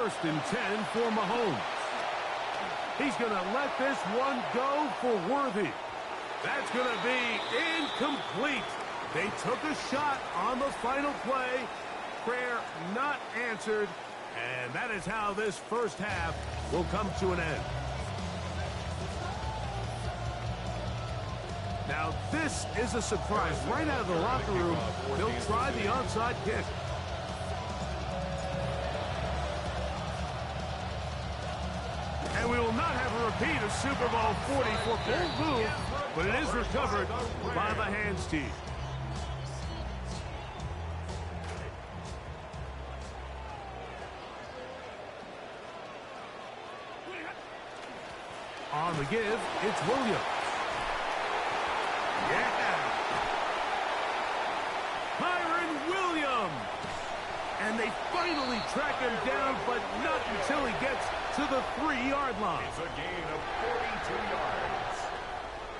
first and 10 for Mahomes. He's going to let this one go for Worthy. That's going to be incomplete. They took a shot on the final play. Prayer not answered. And that is how this first half will come to an end. Now, this is a surprise. Right out of the locker room, they'll try the onside kick. And we will not have a repeat of Super Bowl 40 for bold move, but it is recovered by the hands team. On the give, it's Williams. Yeah! Myron Williams! And they finally track him down, but not until he gets to the 3-yard line. It's a gain of 42 yards.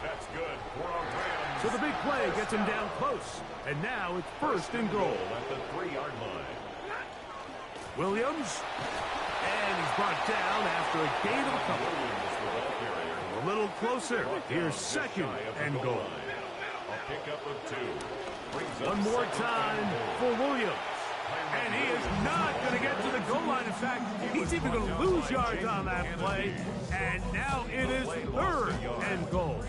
That's good for a Rams. So the big play gets him down close. And now it's first and goal. At the 3-yard line. Williams. And he's brought down after a gain of a couple. A little closer. Here's second and goal. A pickup of 2. One more time for Williams. And he is not going to get to the goal line. In fact, he's even going to lose yards on that play. And now it is third and goal.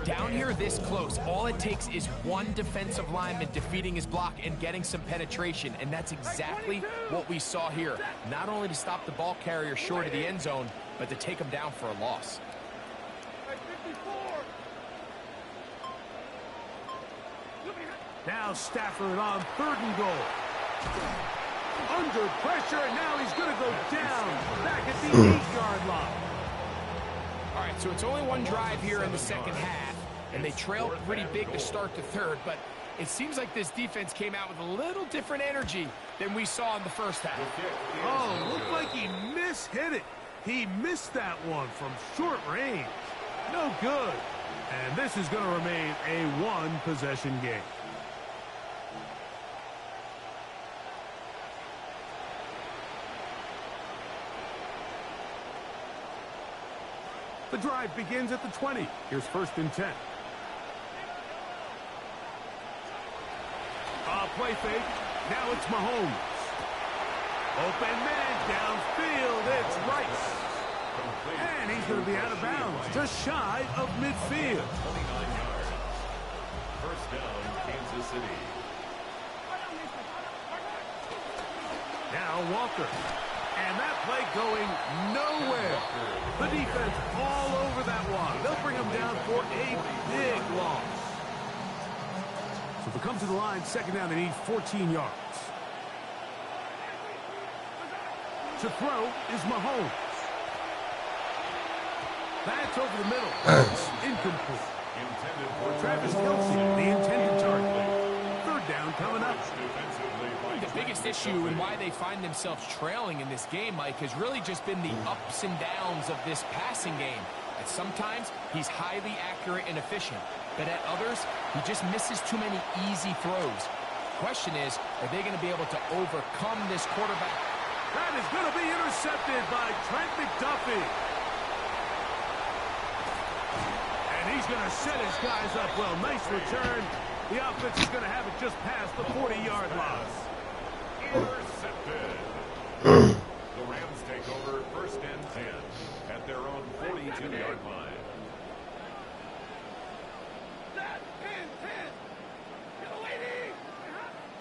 Down here this close, all it takes is one defensive lineman defeating his block and getting some penetration. And that's exactly what we saw here. Not only to stop the ball carrier short of the end zone, but to take him down for a loss. Now Stafford on third and goal. Under pressure, and now he's going to go down back at the 8-yard line. All right, so it's only one drive here in the second half, and they trailed pretty big to start the third, but it seems like this defense came out with a little different energy than we saw in the first half. Oh, looked like he mishit it. He missed that one from short range. No good. And this is going to remain a one-possession game. The drive begins at the 20. Here's first and 10. Play fake. Now it's Mahomes. Open man downfield. It's Rice. And he's going to be out of bounds, just shy of midfield. 29 yards. First down, Kansas City. Now Walker. And that play going nowhere. The defense all over that one. They'll bring him down for a big loss. So if it comes to the line, second down, they need 14 yards. To throw is Mahomes. That's over the middle. It's incomplete. Travis Kelce, the intended target. Third down coming up. The biggest issue and why they find themselves trailing in this game, Mike, has really just been the ups and downs of this passing game. At sometimes, he's highly accurate and efficient, but at others, he just misses too many easy throws. Question is, are they going to be able to overcome this quarterback? That is going to be intercepted by Trent McDuffie. And he's going to set his guys up well. Nice return. The offense is going to have it just past the 40-yard line. Intercepted. The Rams take over first and 10 at their own 42-yard line.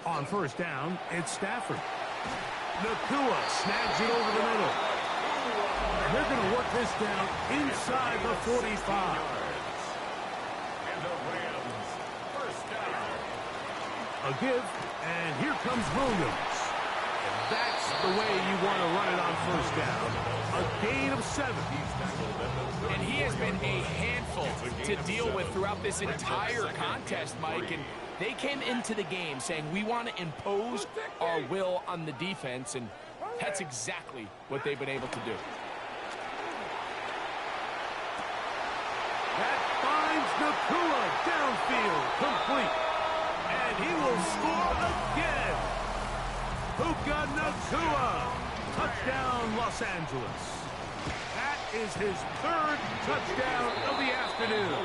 On first down, it's Stafford. Nakua snags it over the middle. And they're going to work this down inside the 45. And the Rams first down. A give, and here comes Williams. And that's the way you want to run it on first down. A gain of 7. And he has been a handful to deal with throughout this entire contest, Mike. And they came into the game saying, we want to impose our will on the defense, and that's exactly what they've been able to do. That finds Nakua downfield, complete. And he will score again. Puka Nakua Touchdown, Los Angeles. That is his third touchdown of the afternoon.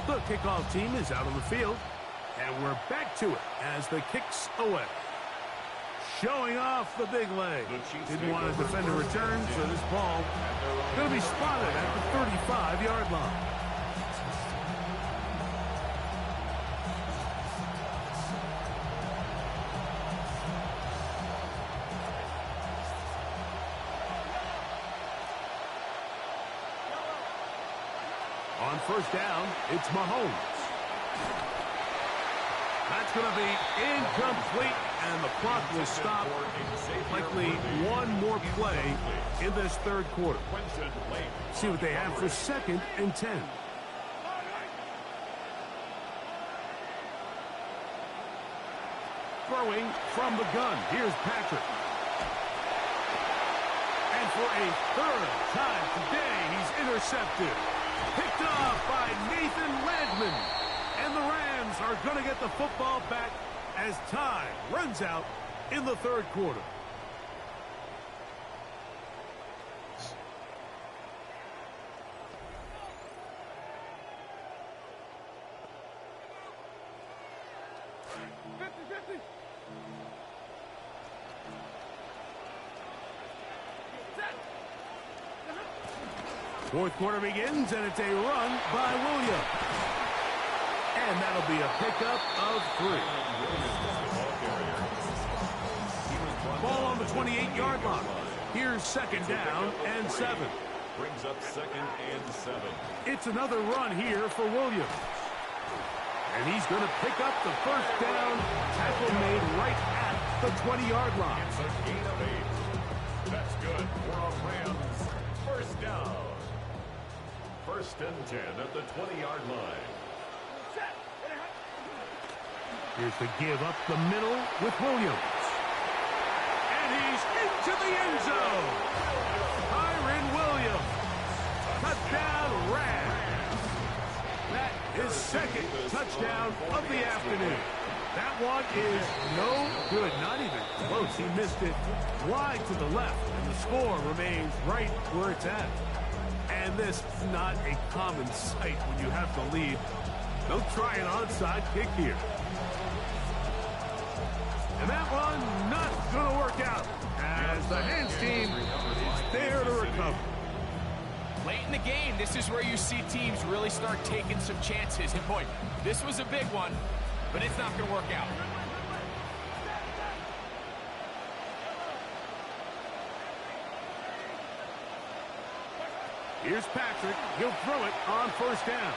The kickoff team is out on the field, and we're back to it as the kick's away. Showing off the big leg. Didn't want to defend a return, so this ball going to be spotted at the 35-yard line. On first down, it's Mahomes. That's going to be incomplete, and the clock will stop. Likely one more play in this third quarter. See what they have for 2nd and 10. Throwing from the gun. Here's Patrick. And for a third time today, he's intercepted. Picked off by Nathan Landman. And the Rams are going to get the football back as time runs out in the third quarter. Fourth quarter begins, and it's a run by Williams. And that'll be a pickup of 3. Ball on the 28-yard line. Here's 2nd down and 7. Brings up 2nd and 7. It's another run here for Williams. And he's going to pick up the first down. Tackle made right at the 20-yard line. It's a gain of 8. That's good for a Rams first down. 1st and 10 at the 20-yard line. Here's the give up the middle with Williams. And he's into the end zone. Kyren Williams. Touchdown, Rams. That is 2nd touchdown of the afternoon. That one is no good, not even close. He missed it wide to the left, and the score remains right where it's at. And this is not a common sight when you have to lead. They'll try an onside kick here. And that one not going to work out as the hands team is there to recover. Late in the game, this is where you see teams really start taking some chances. And boy, this was a big one, but it's not going to work out. Here's Patrick. He'll throw it on first down.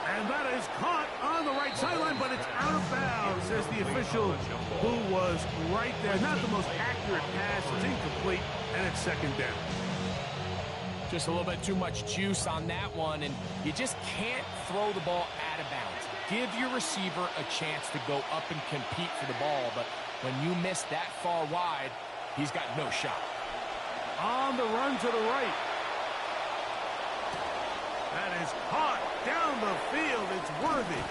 And that is caught on the right sideline, but it's out of bounds, says the official who was right there. Not the most accurate pass. It's incomplete, and it's 2nd down. Just a little bit too much juice on that one, and you just can't throw the ball out of bounds. Give your receiver a chance to go up and compete for the ball, but when you miss that far wide, he's got no shot. On the run to the right. That is caught down the field. It's Worthy.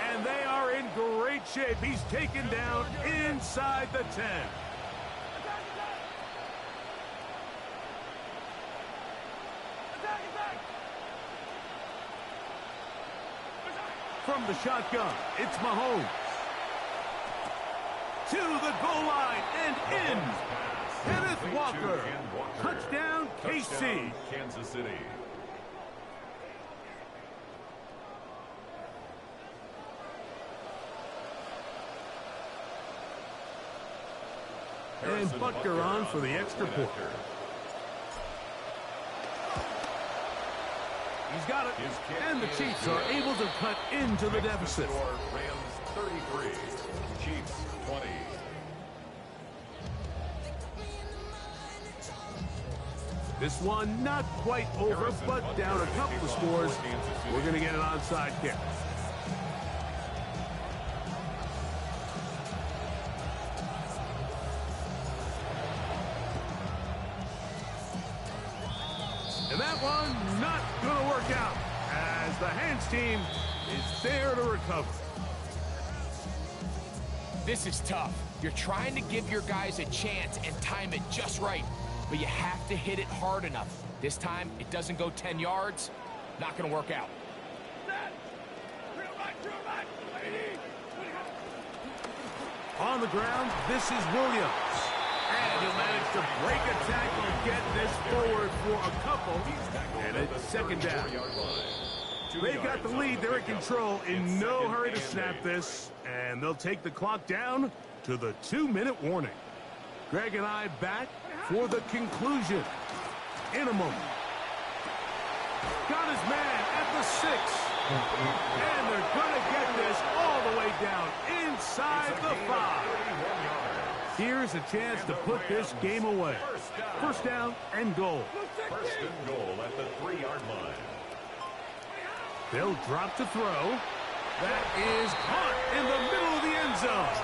And they are in great shape. He's taken down inside the 10. From the shotgun, it's Mahomes. To the goal line and in. Kenneth Walker. Touchdown, KC. Kansas City. And Butker on for the extra point. He's got it. And the Chiefs are able to cut into the deficit. Rams 33, Chiefs 20. This one not quite over, but down a couple of scores. We're going to get an onside kick. And that one not going to work out as the hands team is there to recover. This is tough. You're trying to give your guys a chance and time it just right, but you have to hit it hard enough. This time, it doesn't go 10 yards. Not going to work out. On the ground, this is Williams. And he'll manage to break a tackle and get this forward for a couple. And it's second down. They got the lead. They're in control. In no hurry to snap this. And they'll take the clock down to the 2-minute warning. Greg and I back for the conclusion in a moment. Got his man at the 6. And they're going to get this all the way down inside the 5. Here's a chance to put this game away. First down and goal. First and goal at the 3-yard line. They'll drop to throw. That is caught in the middle of the end zone.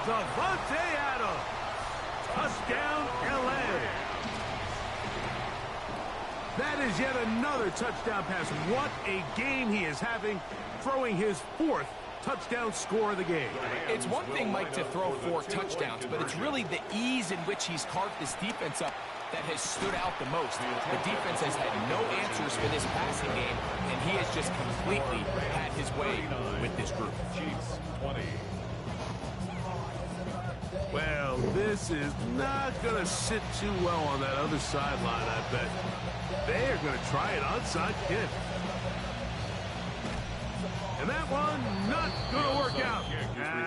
Davante Adams. Touchdown, LA. That is yet another touchdown pass. What a game he is having, throwing his 4th touchdown score of the game. It's one thing, Mike, to throw 4 touchdowns, but it's really the ease in which he's carved this defense up that has stood out the most. The defense has had no answers for this passing game, and he has just completely had his way with this group. Chiefs 20. Well, this is not going to sit too well on that other sideline, I bet. They are going to try an onside kick. And that one not going to work out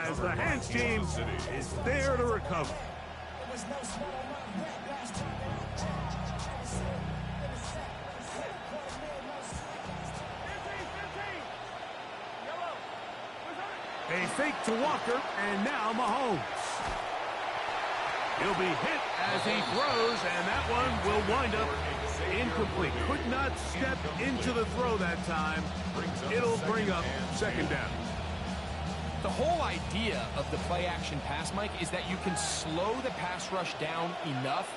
as the hands team is there to recover. A fake to Walker, and now Mahomes. He'll be hit as he throws, and that one will wind up incomplete. Could not step into the throw that time. It'll bring up second down. The whole idea of the play-action pass, Mike, is that you can slow the pass rush down enough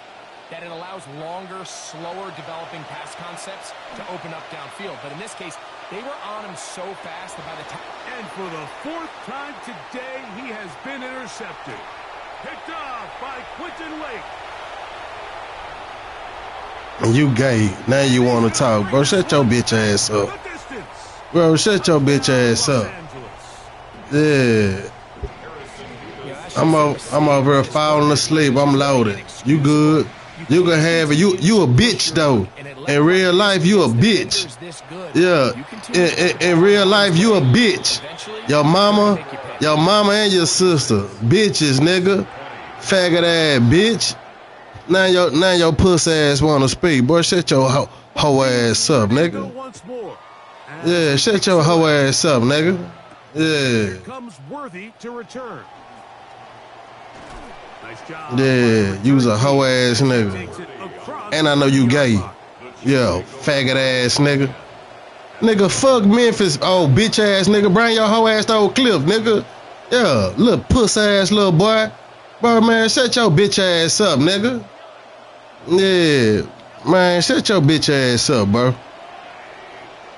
that it allows longer, slower developing pass concepts to open up downfield. But in this case, they were on him so fast that by the time... And for the 4th time today, he has been intercepted. Picked off by Quentin Wake. You gay. Now you want to talk. Bro, shut your bitch ass up. Bro, shut your bitch ass up. Yeah. I'm over here falling asleep. I'm loaded. You good? You can have it. You a bitch though. In real life, you a bitch. Yeah. In real life, you a bitch. Your mama and your sister. Bitches, nigga. Faggot ass bitch. Now your pussy ass wanna speak. Boy, shut your hoe ass up, nigga. Yeah, shut your hoe ass up, nigga. Yeah. Comes Worthy to return. Nice job. Yeah, you was a hoe ass nigga. And I know you gay. Yo, faggot ass nigga. Nigga, fuck Memphis, old bitch ass nigga. Bring your hoe ass to Old Cliff, nigga. Yeah, little puss ass little boy. Bro, man, shut your bitch ass up, nigga. Yeah, man, shut your bitch ass up, bro.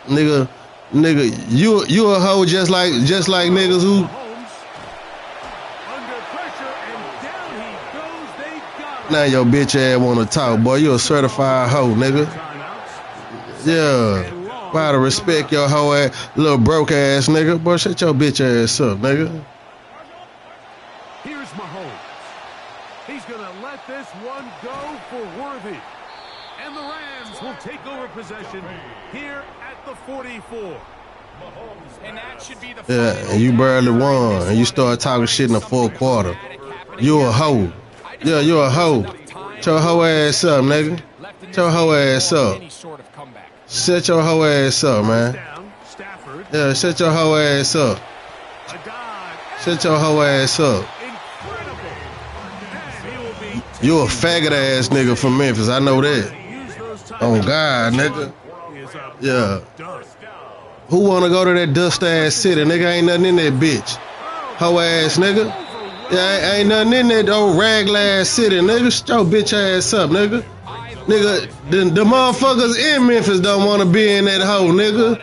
Nigga, you a hoe just like niggas who. Now your bitch ass wanna talk, boy. You a certified hoe, nigga. Yeah, gotta respect your hoe ass, little broke ass nigga. Boy, shut your bitch ass up, nigga. Here's Mahomes. He's gonna let this one go for Worthy. And the Rams will take over possession here at the 44. And that should be the yeah, and you barely won, and you start talking shit in the 4th quarter. You a hoe. Yeah, you a hoe. Shut your hoe ass up, nigga. Shut your hoe ass up. Shut your hoe ass up, man. Yeah, shut your hoe ass up. Shut your hoe ass up. You a faggot ass nigga from Memphis. I know that. Oh God, nigga. Yeah. Who wanna go to that dust ass city? Nigga, ain't nothing in that bitch. Hoe ass nigga. Yeah, ain't nothing in that old ragla ass city, nigga. Shut your bitch ass up, nigga. Nigga, the motherfuckers in Memphis don't wanna be in that hoe, nigga.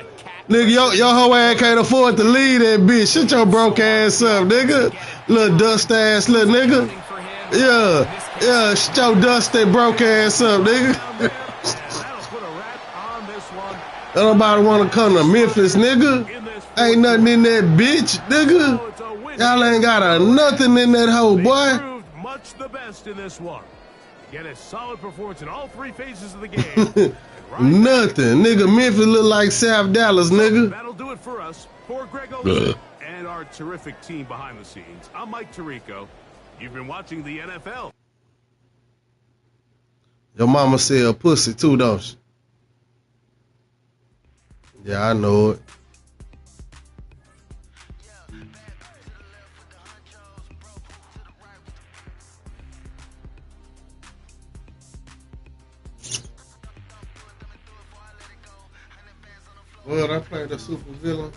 Nigga, your whole ass can't afford to lead that bitch. Shut your broke ass up, nigga. Little dust ass little nigga. Yeah, shut your dusty broke ass up, nigga. Don't nobody want to come to Memphis, nigga. Ain't nothing in that bitch, nigga. Y'all ain't got nothing in that hole, boy. Much the best in this one. Get a solid performance in all three phases of the game. Nothing, nigga. Memphis look like South Dallas, nigga. That'll do it for us. For Greg Olsen and our terrific team behind the scenes, I'm Mike Tirico. You've been watching the NFL. Your mama sell pussy too, don't she? Yeah, I know it. Well, I played a super villain.